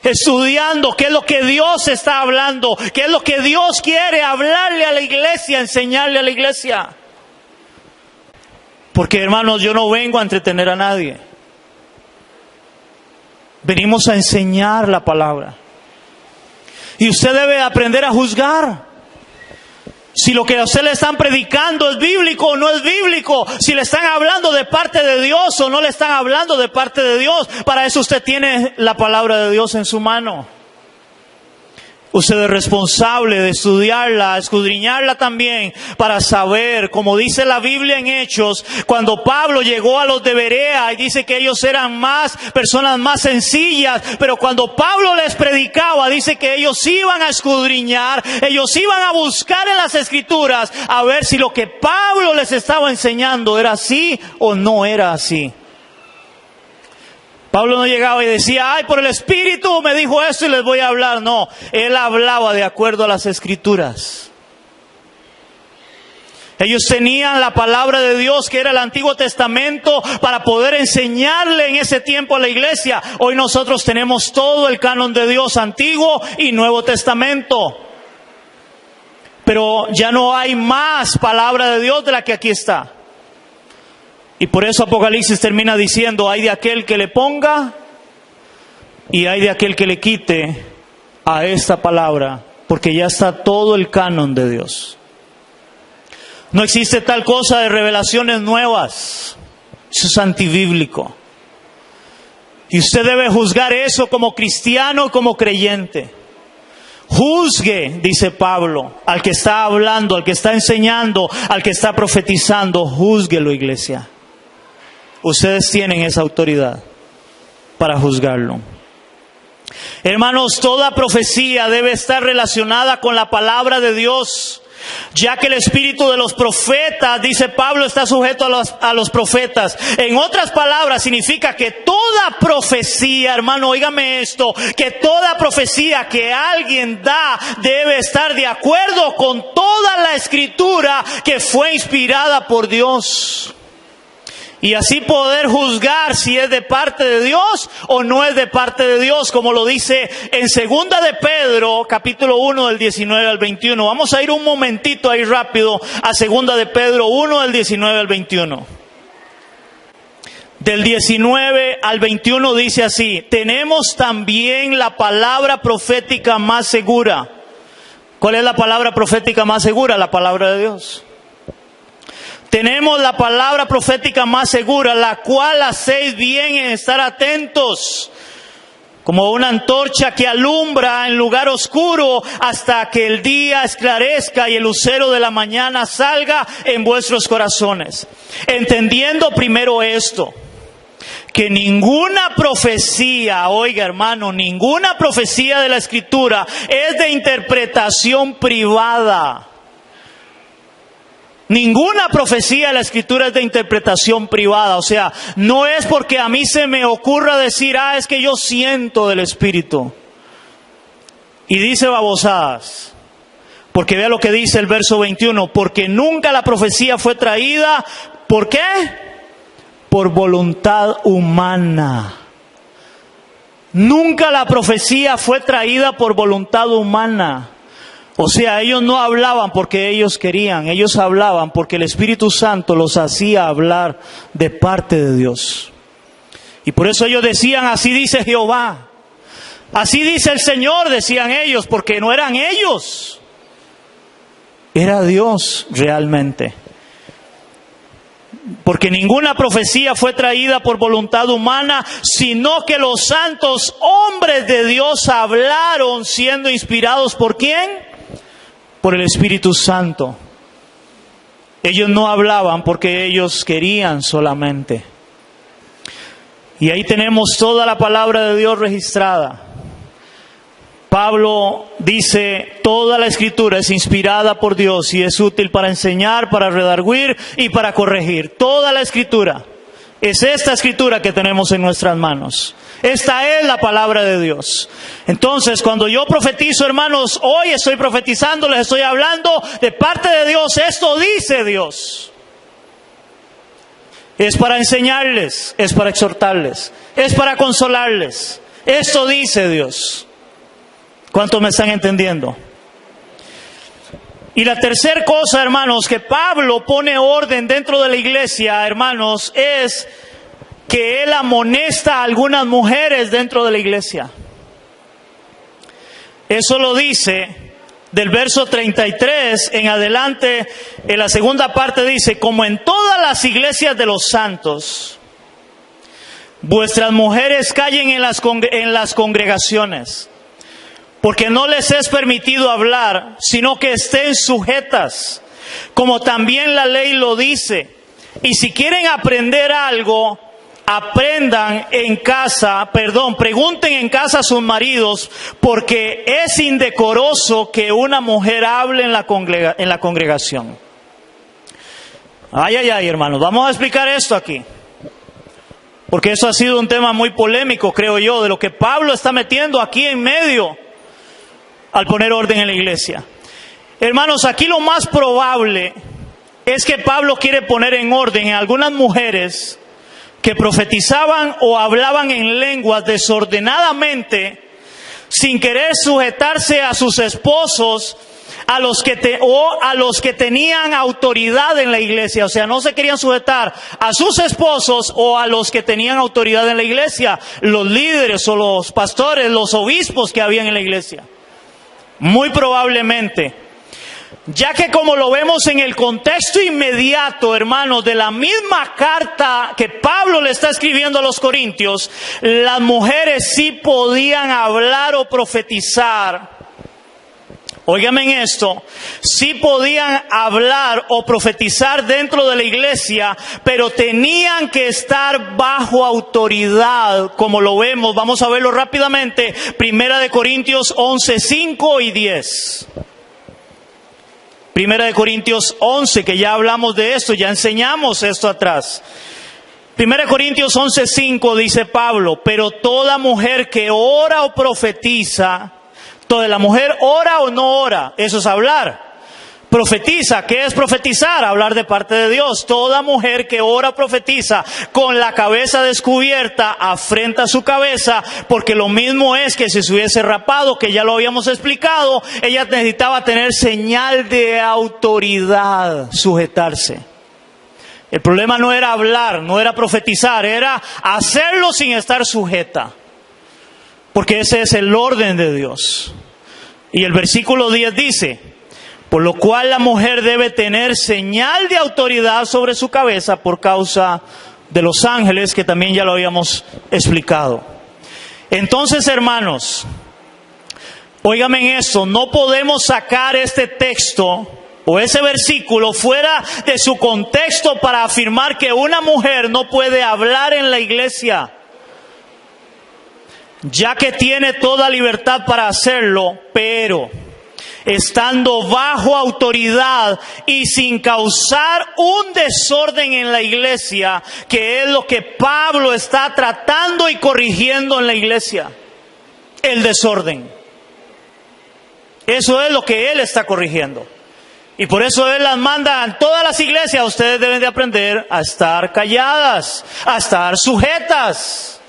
Estudiando qué es lo que Dios está hablando, qué es lo que Dios quiere hablarle a la iglesia, enseñarle a la iglesia. Porque, hermanos, yo no vengo a entretener a nadie. Venimos a enseñar la palabra. Y usted debe aprender a juzgar. Si lo que a usted le están predicando es bíblico o no es bíblico. Si le están hablando de parte de Dios o no le están hablando de parte de Dios. Para eso usted tiene la palabra de Dios en su mano. Usted es responsable de estudiarla, escudriñarla también, para saber, como dice la Biblia en Hechos, cuando Pablo llegó a los de Berea y dice que ellos eran personas más sencillas, pero cuando Pablo les predicaba, dice que ellos iban a escudriñar, ellos iban a buscar en las Escrituras a ver si lo que Pablo les estaba enseñando era así o no era así. Pablo no llegaba y decía, ay, por el Espíritu me dijo esto y les voy a hablar. No, él hablaba de acuerdo a las Escrituras. Ellos tenían la palabra de Dios, que era el Antiguo Testamento, para poder enseñarle en ese tiempo a la iglesia. Hoy nosotros tenemos todo el canon de Dios, Antiguo y Nuevo Testamento. Pero ya no hay más palabra de Dios de la que aquí está. Y por eso Apocalipsis termina diciendo, hay de aquel que le ponga y hay de aquel que le quite a esta palabra, porque ya está todo el canon de Dios. No existe tal cosa de revelaciones nuevas. Eso es antibíblico. Y usted debe juzgar eso como cristiano, como creyente. Juzgue, dice Pablo, al que está hablando, al que está enseñando, al que está profetizando. Júzguelo, iglesia. Ustedes tienen esa autoridad para juzgarlo. Hermanos, toda profecía debe estar relacionada con la palabra de Dios, ya que el espíritu de los profetas, dice Pablo, está sujeto a los profetas. En otras palabras, significa que toda profecía, hermano, óigame esto, que toda profecía que alguien da debe estar de acuerdo con toda la Escritura que fue inspirada por Dios. Y así poder juzgar si es de parte de Dios o no es de parte de Dios, como lo dice en 2 de Pedro, capítulo 1, del 19 al 21. Vamos a ir un momentito ahí rápido a 2 de Pedro 1, del 19 al 21. Del 19 al 21 dice así: tenemos también la palabra profética más segura. ¿Cuál es la palabra profética más segura? La palabra de Dios. Tenemos la palabra profética más segura, la cual hacéis bien en estar atentos, como una antorcha que alumbra en lugar oscuro hasta que el día esclarezca y el lucero de la mañana salga en vuestros corazones. Entendiendo primero esto, que ninguna profecía, oiga hermano, ninguna profecía de la Escritura es de interpretación privada. Ninguna profecía de la Escritura es de interpretación privada. O sea, no es porque a mí se me ocurra decir, es que yo siento del Espíritu. Y dice babosadas. Porque vea lo que dice el verso 21. Porque nunca la profecía fue traída. ¿Por qué? Por voluntad humana. Nunca la profecía fue traída por voluntad humana. O sea, ellos no hablaban porque ellos querían, ellos hablaban porque el Espíritu Santo los hacía hablar de parte de Dios. Y por eso ellos decían, así dice Jehová, así dice el Señor, decían ellos, porque no eran ellos, era Dios realmente. Porque ninguna profecía fue traída por voluntad humana, sino que los santos hombres de Dios hablaron siendo inspirados ¿por quién? Por el Espíritu Santo. Ellos no hablaban porque ellos querían solamente. Y ahí tenemos toda la palabra de Dios registrada. Pablo dice, toda la Escritura es inspirada por Dios y es útil para enseñar, para redarguir y para corregir. Toda la Escritura. Es esta Escritura que tenemos en nuestras manos. Esta es la palabra de Dios. Entonces, cuando yo profetizo, hermanos, hoy estoy profetizando, les estoy hablando de parte de Dios. Esto dice Dios. Es para enseñarles, es para exhortarles, es para consolarles. Esto dice Dios. ¿Cuántos me están entendiendo? Y la tercera cosa, hermanos, que Pablo pone orden dentro de la iglesia, hermanos, es que él amonesta a algunas mujeres dentro de la iglesia. Eso lo dice del verso 33 en adelante. En la segunda parte dice, como en todas las iglesias de los santos, vuestras mujeres callen en las congregaciones, porque no les es permitido hablar, sino que estén sujetas, como también la ley lo dice. Y si quieren aprender algo, pregunten en casa a sus maridos, porque es indecoroso que una mujer hable en la congregación. Ay, hermanos, vamos a explicar esto aquí. porque eso ha sido un tema muy polémico, creo yo, de lo que Pablo está metiendo aquí en medio al poner orden en la iglesia. Hermanos, aquí lo más probable es que Pablo quiere poner en orden en algunas mujeres que profetizaban o hablaban en lenguas desordenadamente, sin querer sujetarse a sus esposos, a los que tenían autoridad en la iglesia. O sea, no se querían sujetar a sus esposos o a los que tenían autoridad en la iglesia, los líderes o los pastores, los obispos que habían en la iglesia. Muy probablemente. Ya que como lo vemos en el contexto inmediato, hermanos, de la misma carta que Pablo le está escribiendo a los corintios, las mujeres sí podían hablar o profetizar. Óigame en esto, sí podían hablar o profetizar dentro de la iglesia, pero tenían que estar bajo autoridad, como lo vemos. Vamos a verlo rápidamente. Primera de Corintios 11, 5 y 10. Primera de Corintios 11, que ya hablamos de esto, ya enseñamos esto atrás. Primera de Corintios 11, 5 dice Pablo: pero toda mujer que ora o profetiza, toda la mujer ora o no ora, eso es hablar. Profetiza, ¿qué es profetizar? Hablar de parte de Dios. Toda mujer que ora o profetiza con la cabeza descubierta, afrenta su cabeza, porque lo mismo es que si se hubiese rapado, que ya lo habíamos explicado, ella necesitaba tener señal de autoridad, sujetarse. El problema no era hablar, no era profetizar, era hacerlo sin estar sujeta, porque ese es el orden de Dios. Y el versículo 10 dice: por lo cual la mujer debe tener señal de autoridad sobre su cabeza por causa de los ángeles, que también ya lo habíamos explicado. Entonces, hermanos, óigame en esto, no podemos sacar este texto o ese versículo fuera de su contexto para afirmar que una mujer no puede hablar en la iglesia, ya que tiene toda libertad para hacerlo, pero estando bajo autoridad y sin causar un desorden en la iglesia, que es lo que Pablo está tratando y corrigiendo en la iglesia. El desorden. Eso es lo que él está corrigiendo. Y por eso él las manda a todas las iglesias: ustedes deben de aprender a estar calladas, a estar sujetas,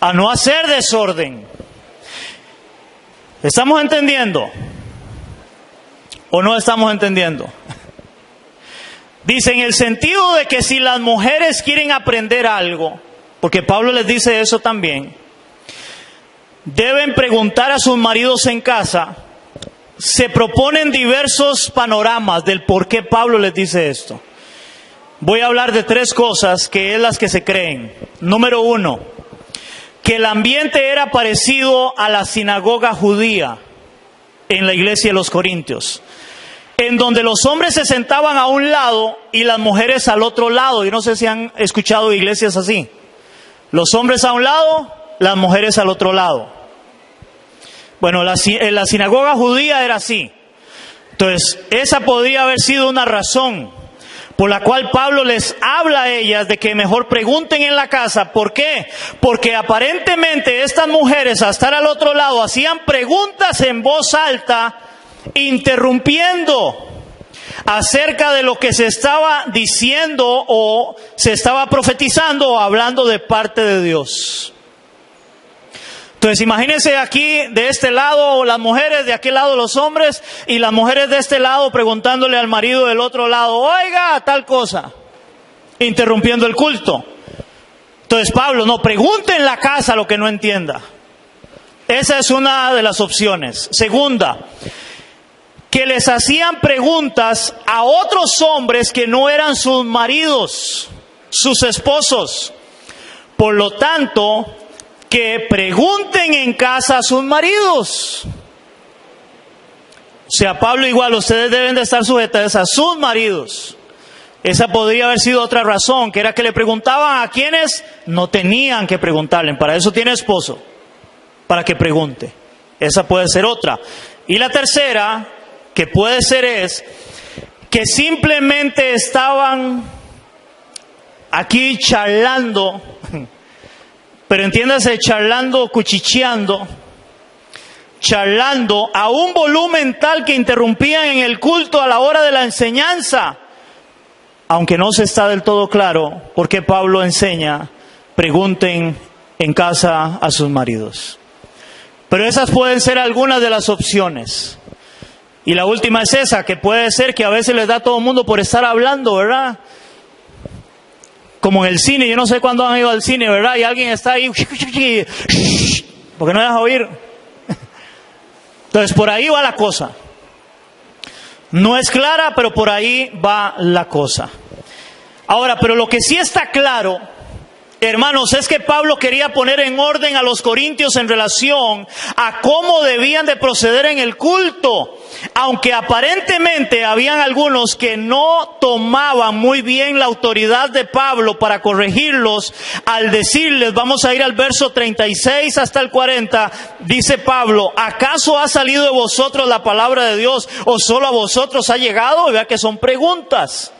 a no hacer desorden. ¿Estamos entendiendo? ¿O no estamos entendiendo? Dice, en el sentido de que si las mujeres quieren aprender algo, porque Pablo les dice eso también, deben preguntar a sus maridos en casa. Se proponen diversos panoramas del por qué Pablo les dice esto. Voy a hablar de 3 cosas que es las que se creen. Número 1, que el ambiente era parecido a la sinagoga judía en la iglesia de los Corintios, en donde los hombres se sentaban a un lado y las mujeres al otro lado. Yo no sé si han escuchado iglesias así: los hombres a un lado, las mujeres al otro lado. Bueno, en la sinagoga judía era así. Entonces, esa podría haber sido una razón por la cual Pablo les habla a ellas de que mejor pregunten en la casa. ¿Por qué? Porque aparentemente estas mujeres, al estar al otro lado, hacían preguntas en voz alta, interrumpiendo acerca de lo que se estaba diciendo o se estaba profetizando o hablando de parte de Dios. Entonces imagínense aquí de este lado las mujeres, de aquel lado los hombres, y las mujeres de este lado preguntándole al marido del otro lado: oiga, tal cosa, interrumpiendo el culto. Entonces Pablo: no, pregunte en la casa lo que no entienda. Esa es una de las opciones. Segunda, que les hacían preguntas a otros hombres que no eran sus maridos, sus esposos. Por lo tanto, que pregunten en casa a sus maridos. O sea, Pablo igual: ustedes deben de estar sujetas a sus maridos. Esa podría haber sido otra razón, que era que le preguntaban a quienes no tenían que preguntarle. Para eso tiene esposo, para que pregunte. Esa puede ser otra. Y la tercera, que puede ser, es que simplemente estaban aquí charlando, pero entiéndase, charlando, cuchicheando, charlando a un volumen tal que interrumpían en el culto a la hora de la enseñanza, aunque no se está del todo claro por qué Pablo enseña, pregunten en casa a sus maridos. Pero esas pueden ser algunas de las opciones. Y la última es esa, que puede ser que a veces les da a todo el mundo por estar hablando, ¿verdad? Como en el cine, yo no sé cuándo han ido al cine, ¿verdad? Y alguien está ahí, porque no deja oír. Entonces, por ahí va la cosa. No es clara, pero por ahí va la cosa. Ahora, pero lo que sí está claro, hermanos, es que Pablo quería poner en orden a los corintios en relación a cómo debían de proceder en el culto. Aunque aparentemente habían algunos que no tomaban muy bien la autoridad de Pablo para corregirlos, al decirles, vamos a ir al verso 36 hasta el 40, dice Pablo, ¿acaso ha salido de vosotros la palabra de Dios o solo a vosotros ha llegado? Y vea que son preguntas.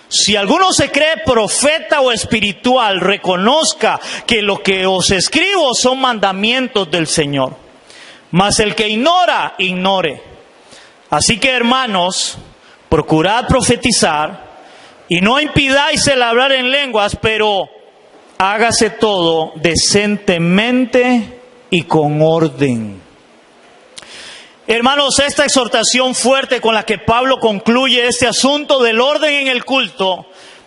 Si alguno se cree profeta o espiritual, reconozca que lo que os escribo son mandamientos del Señor. Mas el que ignora, ignore. Así que, hermanos, procurad profetizar y no impidáis el hablar en lenguas, pero hágase todo decentemente y con orden. Hermanos, esta exhortación fuerte con la que Pablo concluye este asunto del orden en el culto,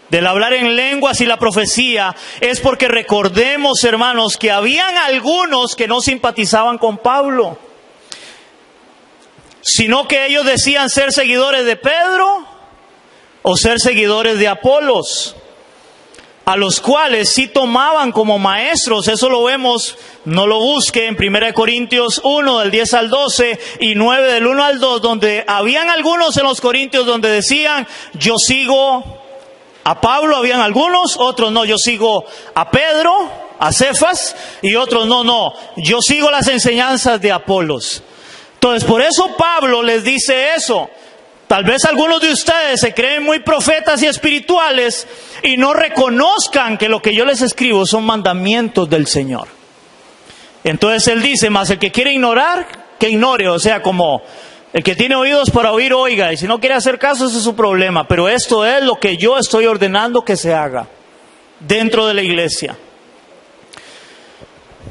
del hablar en lenguas y la profecía, es porque recordemos, hermanos, que habían algunos que no simpatizaban con Pablo, sino que ellos decían ser seguidores de Pedro o ser seguidores de Apolos, a los cuales sí tomaban como maestros. Eso lo vemos, no lo busque, en 1 Corintios 1, del 10 al 12, y 9, del 1 al 2, donde habían algunos en los Corintios donde decían, yo sigo a Pablo, habían algunos, otros no, yo sigo a Pedro, a Cefas, y otros no, yo sigo las enseñanzas de Apolos. Entonces, por eso Pablo les dice eso. Tal vez algunos de ustedes se creen muy profetas y espirituales y no reconozcan que lo que yo les escribo son mandamientos del Señor. Entonces él dice, más el que quiere ignorar, que ignore. O sea, como el que tiene oídos para oír, oiga. Y si no quiere hacer caso, ese es su problema. Pero esto es lo que yo estoy ordenando que se haga dentro de la iglesia.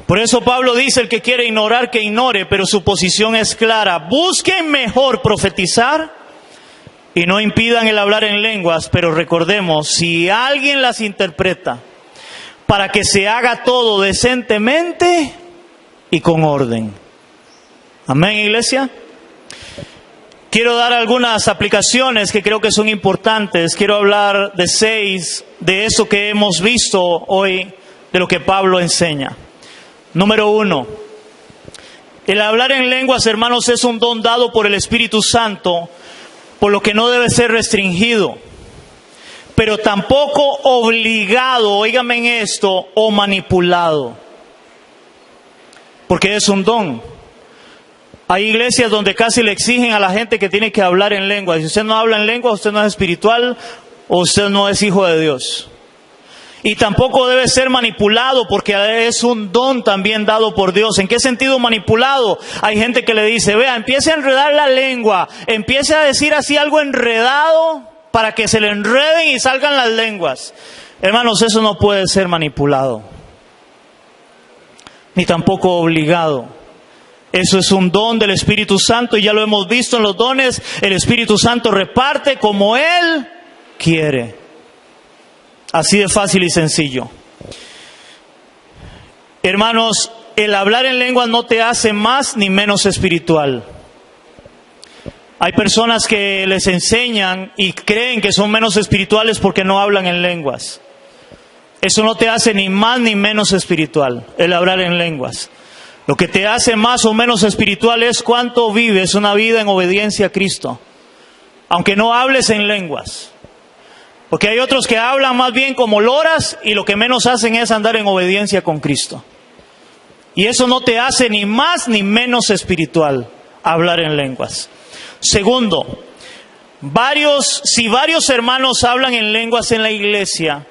Por eso Pablo dice, el que quiere ignorar, que ignore. Pero su posición es clara. Busquen mejor profetizar y no impidan el hablar en lenguas, pero recordemos, si alguien las interpreta, para que se haga todo decentemente y con orden. Amén, iglesia. Quiero dar algunas aplicaciones que creo que son importantes. Quiero hablar de 6 de eso que hemos visto hoy, de lo que Pablo enseña. Número 1. El hablar en lenguas, hermanos, es un don dado por el Espíritu Santo, por lo que no debe ser restringido, pero tampoco obligado, óigame en esto, o manipulado, porque es un don. Hay iglesias donde casi le exigen a la gente que tiene que hablar en lengua. Si usted no habla en lengua, usted no es espiritual o usted no es hijo de Dios. Y tampoco debe ser manipulado porque es un don también dado por Dios. ¿En qué sentido manipulado? Hay gente que le dice, vea, empiece a enredar la lengua, empiece a decir así algo enredado para que se le enreden y salgan las lenguas. Hermanos, eso no puede ser manipulado, ni tampoco obligado. Eso es un don del Espíritu Santo y ya lo hemos visto en los dones. El Espíritu Santo reparte como Él quiere. Así de fácil y sencillo. Hermanos, el hablar en lenguas no te hace más ni menos espiritual. Hay personas que les enseñan y creen que son menos espirituales porque no hablan en lenguas. Eso no te hace ni más ni menos espiritual, el hablar en lenguas. Lo que te hace más o menos espiritual es cuánto vives una vida en obediencia a Cristo, aunque no hables en lenguas. Porque hay otros que hablan más bien como loras y lo que menos hacen es andar en obediencia con Cristo. Y eso no te hace ni más ni menos espiritual, hablar en lenguas. Segundo, si varios hermanos hablan en lenguas en la iglesia,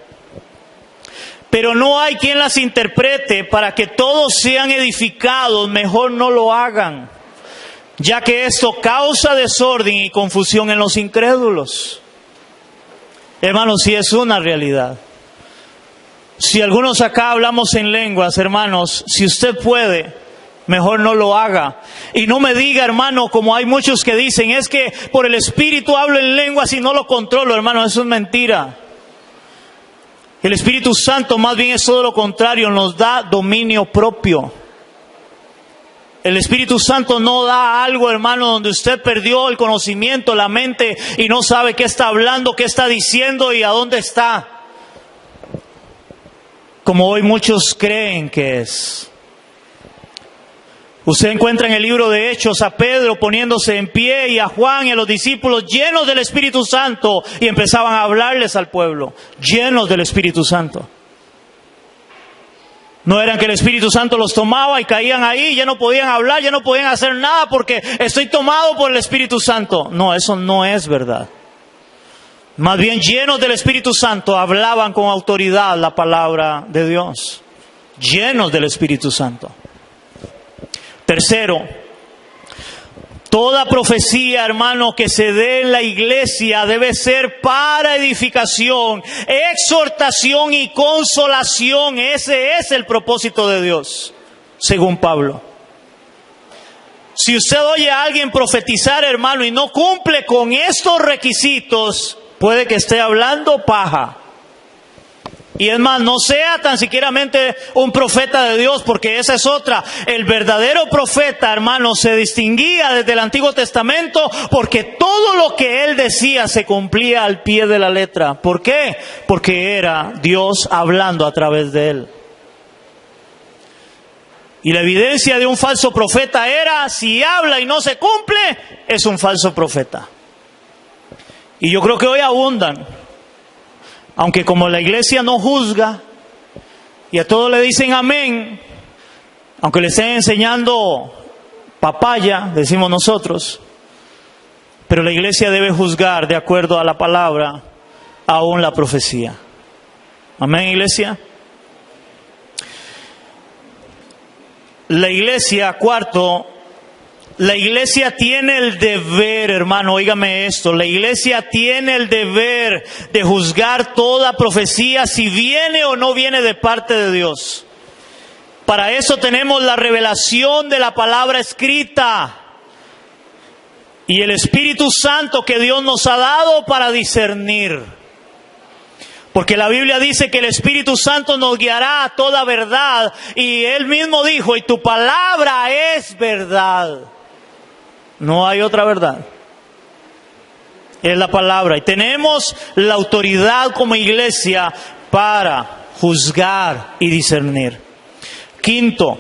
pero no hay quien las interprete. Para que todos sean edificados, mejor no lo hagan, ya que esto causa desorden y confusión en los incrédulos. Hermanos, sí es una realidad. Si algunos acá hablamos en lenguas, hermanos, si usted puede, mejor no lo haga. Y no me diga, hermano, como hay muchos que dicen, es que por el Espíritu hablo en lenguas y no lo controlo. Hermano, eso es mentira. El Espíritu Santo más bien es todo lo contrario, nos da dominio propio. El Espíritu Santo no da algo, hermano, donde usted perdió el conocimiento, la mente, y no sabe qué está hablando, qué está diciendo y a dónde está. Como hoy muchos creen que es. Usted encuentra en el libro de Hechos a Pedro poniéndose en pie y a Juan y a los discípulos llenos del Espíritu Santo y empezaban a hablarles al pueblo, llenos del Espíritu Santo. No eran que el Espíritu Santo los tomaba y caían ahí, ya no podían hablar, ya no podían hacer nada porque estoy tomado por el Espíritu Santo. No, eso no es verdad. Más bien llenos del Espíritu Santo hablaban con autoridad la palabra de Dios. Llenos del Espíritu Santo. Tercero, toda profecía, hermano, que se dé en la iglesia debe ser para edificación, exhortación y consolación. Ese es el propósito de Dios, según Pablo. Si usted oye a alguien profetizar, hermano, y no cumple con estos requisitos, puede que esté hablando paja. Y es más, no sea tan siquiera un profeta de Dios, porque esa es otra. El verdadero profeta, hermano, se distinguía desde el Antiguo Testamento porque todo lo que él decía se cumplía al pie de la letra. ¿Por qué? Porque era Dios hablando a través de él. Y la evidencia de un falso profeta era, si habla y no se cumple, es un falso profeta. Y yo creo que hoy abundan. Aunque como la iglesia no juzga y a todos le dicen amén, aunque le estén enseñando papaya, decimos nosotros, pero la iglesia debe juzgar de acuerdo a la palabra, aún la profecía. Amén, iglesia. La iglesia, cuarto, la iglesia tiene el deber, hermano, óigame esto, la iglesia tiene el deber de juzgar toda profecía si viene o no viene de parte de Dios. Para eso tenemos la revelación de la palabra escrita y el Espíritu Santo que Dios nos ha dado para discernir. Porque la Biblia dice que el Espíritu Santo nos guiará a toda verdad y Él mismo dijo, y tu palabra es verdad. No hay otra verdad. Es la palabra. Y tenemos la autoridad como iglesia para juzgar y discernir. Quinto,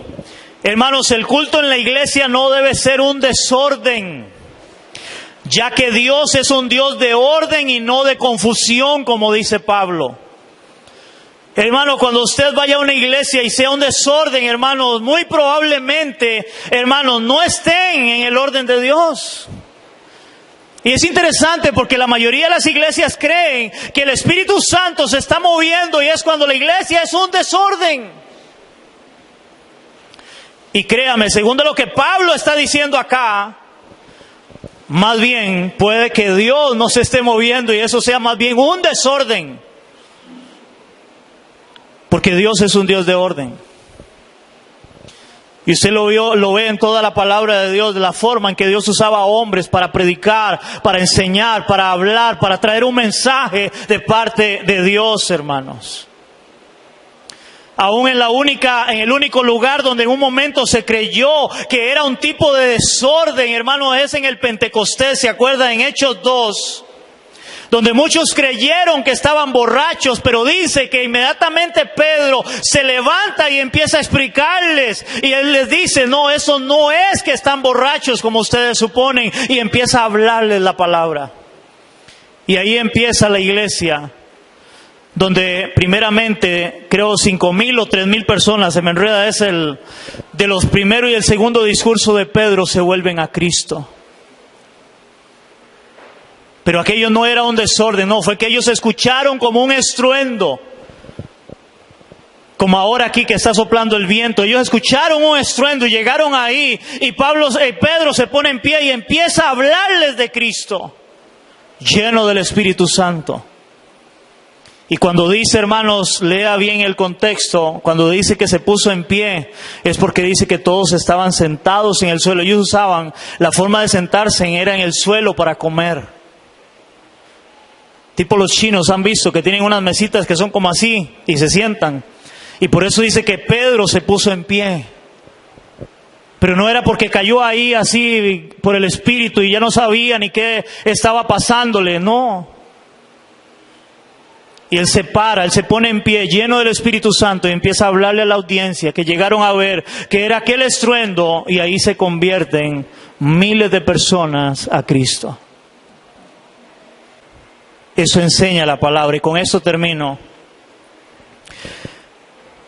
hermanos, el culto en la iglesia no debe ser un desorden, ya que Dios es un Dios de orden y no de confusión, como dice Pablo. Hermano, cuando usted vaya a una iglesia y sea un desorden, hermanos, muy probablemente, hermanos, no estén en el orden de Dios. Y es interesante porque la mayoría de las iglesias creen que el Espíritu Santo se está moviendo y es cuando la iglesia es un desorden. Y créame, según lo que Pablo está diciendo acá, más bien puede que Dios no se esté moviendo y eso sea más bien un desorden. Porque Dios es un Dios de orden. Y usted lo ve en toda la palabra de Dios, de la forma en que Dios usaba a hombres para predicar, para enseñar, para hablar, para traer un mensaje de parte de Dios, hermanos. Aún en el único lugar donde en un momento se creyó que era un tipo de desorden, hermano, es en el Pentecostés, ¿se acuerdan? En Hechos 2. Donde muchos creyeron que estaban borrachos, pero dice que inmediatamente Pedro se levanta y empieza a explicarles. Y él les dice, no, eso no es que están borrachos como ustedes suponen. Y empieza a hablarles la palabra. Y ahí empieza la iglesia, donde primeramente, creo 5,000 o 3,000 personas, se me enreda, es de los primeros y el segundo discurso de Pedro se vuelven a Cristo. Pero aquello no era un desorden, no, fue que ellos escucharon como un estruendo. Como ahora aquí que está soplando el viento. Ellos escucharon un estruendo y llegaron ahí. Y Pedro se pone en pie y empieza a hablarles de Cristo, lleno del Espíritu Santo. Y cuando dice, hermanos, lea bien el contexto, cuando dice que se puso en pie, es porque dice que todos estaban sentados en el suelo. Ellos usaban, la forma de sentarse era en el suelo para comer. Tipo los chinos han visto que tienen unas mesitas que son como así y se sientan. Y por eso dice que Pedro se puso en pie. Pero no era porque cayó ahí así por el Espíritu y ya no sabía ni qué estaba pasándole, no. Y él se para, él se pone en pie, lleno del Espíritu Santo, y empieza a hablarle a la audiencia que llegaron a ver que era aquel estruendo, y ahí se convierten miles de personas a Cristo. Eso enseña la palabra, y con esto termino.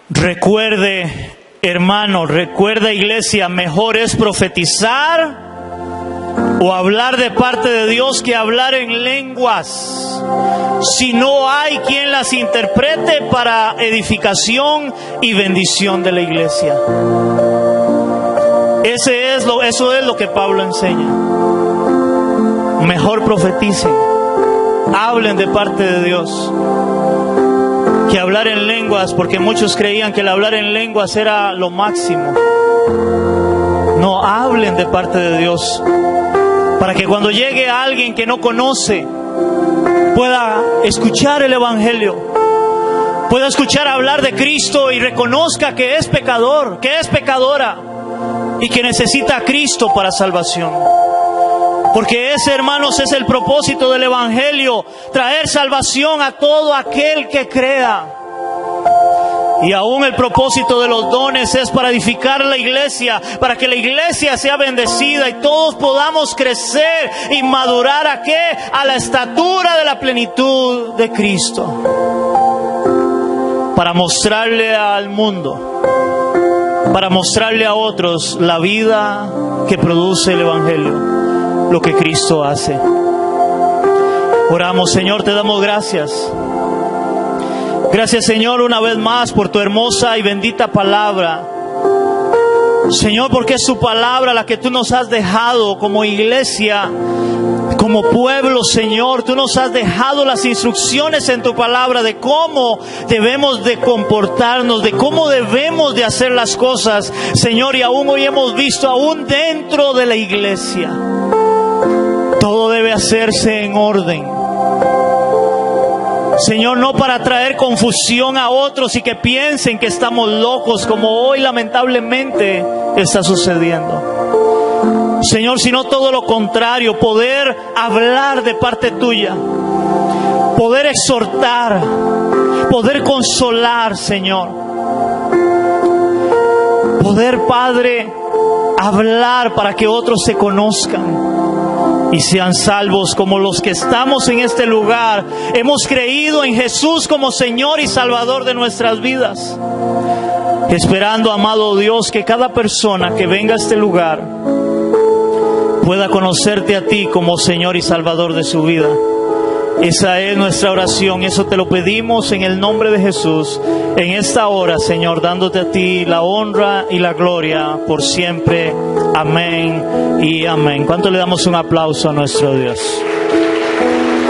Recuerde, hermano, recuerda, iglesia, mejor es profetizar o hablar de parte de Dios que hablar en lenguas, si no hay quien las interprete para edificación y bendición de la iglesia. Eso es lo que Pablo enseña. Mejor profeticen, hablen de parte de Dios, que hablar en lenguas, porque muchos creían que el hablar en lenguas era lo máximo. No, hablen de parte de Dios, para que cuando llegue alguien que no conoce, pueda escuchar el Evangelio, pueda escuchar hablar de Cristo y reconozca que es pecador, que es pecadora y que necesita a Cristo para salvación. Porque ese, hermanos, es el propósito del Evangelio, traer salvación a todo aquel que crea. Y aún el propósito de los dones es para edificar la iglesia, para que la iglesia sea bendecida y todos podamos crecer y madurar ¿a qué? A la estatura de la plenitud de Cristo. Para mostrarle al mundo, para mostrarle a otros la vida que produce el Evangelio, lo que Cristo hace. Oramos, Señor, te damos gracias. Gracias, Señor, una vez más por tu hermosa y bendita palabra. Señor, porque es tu palabra la que tú nos has dejado como iglesia, como pueblo, Señor. Tú nos has dejado las instrucciones en tu palabra de cómo debemos de comportarnos, de cómo debemos de hacer las cosas, Señor. Y aún hoy hemos visto, aún dentro de la iglesia, todo debe hacerse en orden. Señor, no para traer confusión a otros y que piensen que estamos locos, como hoy lamentablemente está sucediendo. Señor, sino todo lo contrario, poder hablar de parte tuya, poder exhortar, poder consolar, Señor. Poder, Padre, hablar para que otros se conozcan y sean salvos, como los que estamos en este lugar. Hemos creído en Jesús como Señor y Salvador de nuestras vidas, esperando, amado Dios, que cada persona que venga a este lugar pueda conocerte a ti como Señor y Salvador de su vida. Esa es nuestra oración, eso te lo pedimos en el nombre de Jesús, en esta hora, Señor, dándote a ti la honra y la gloria por siempre. Amén y amén. ¿Cuánto le damos un aplauso a nuestro Dios?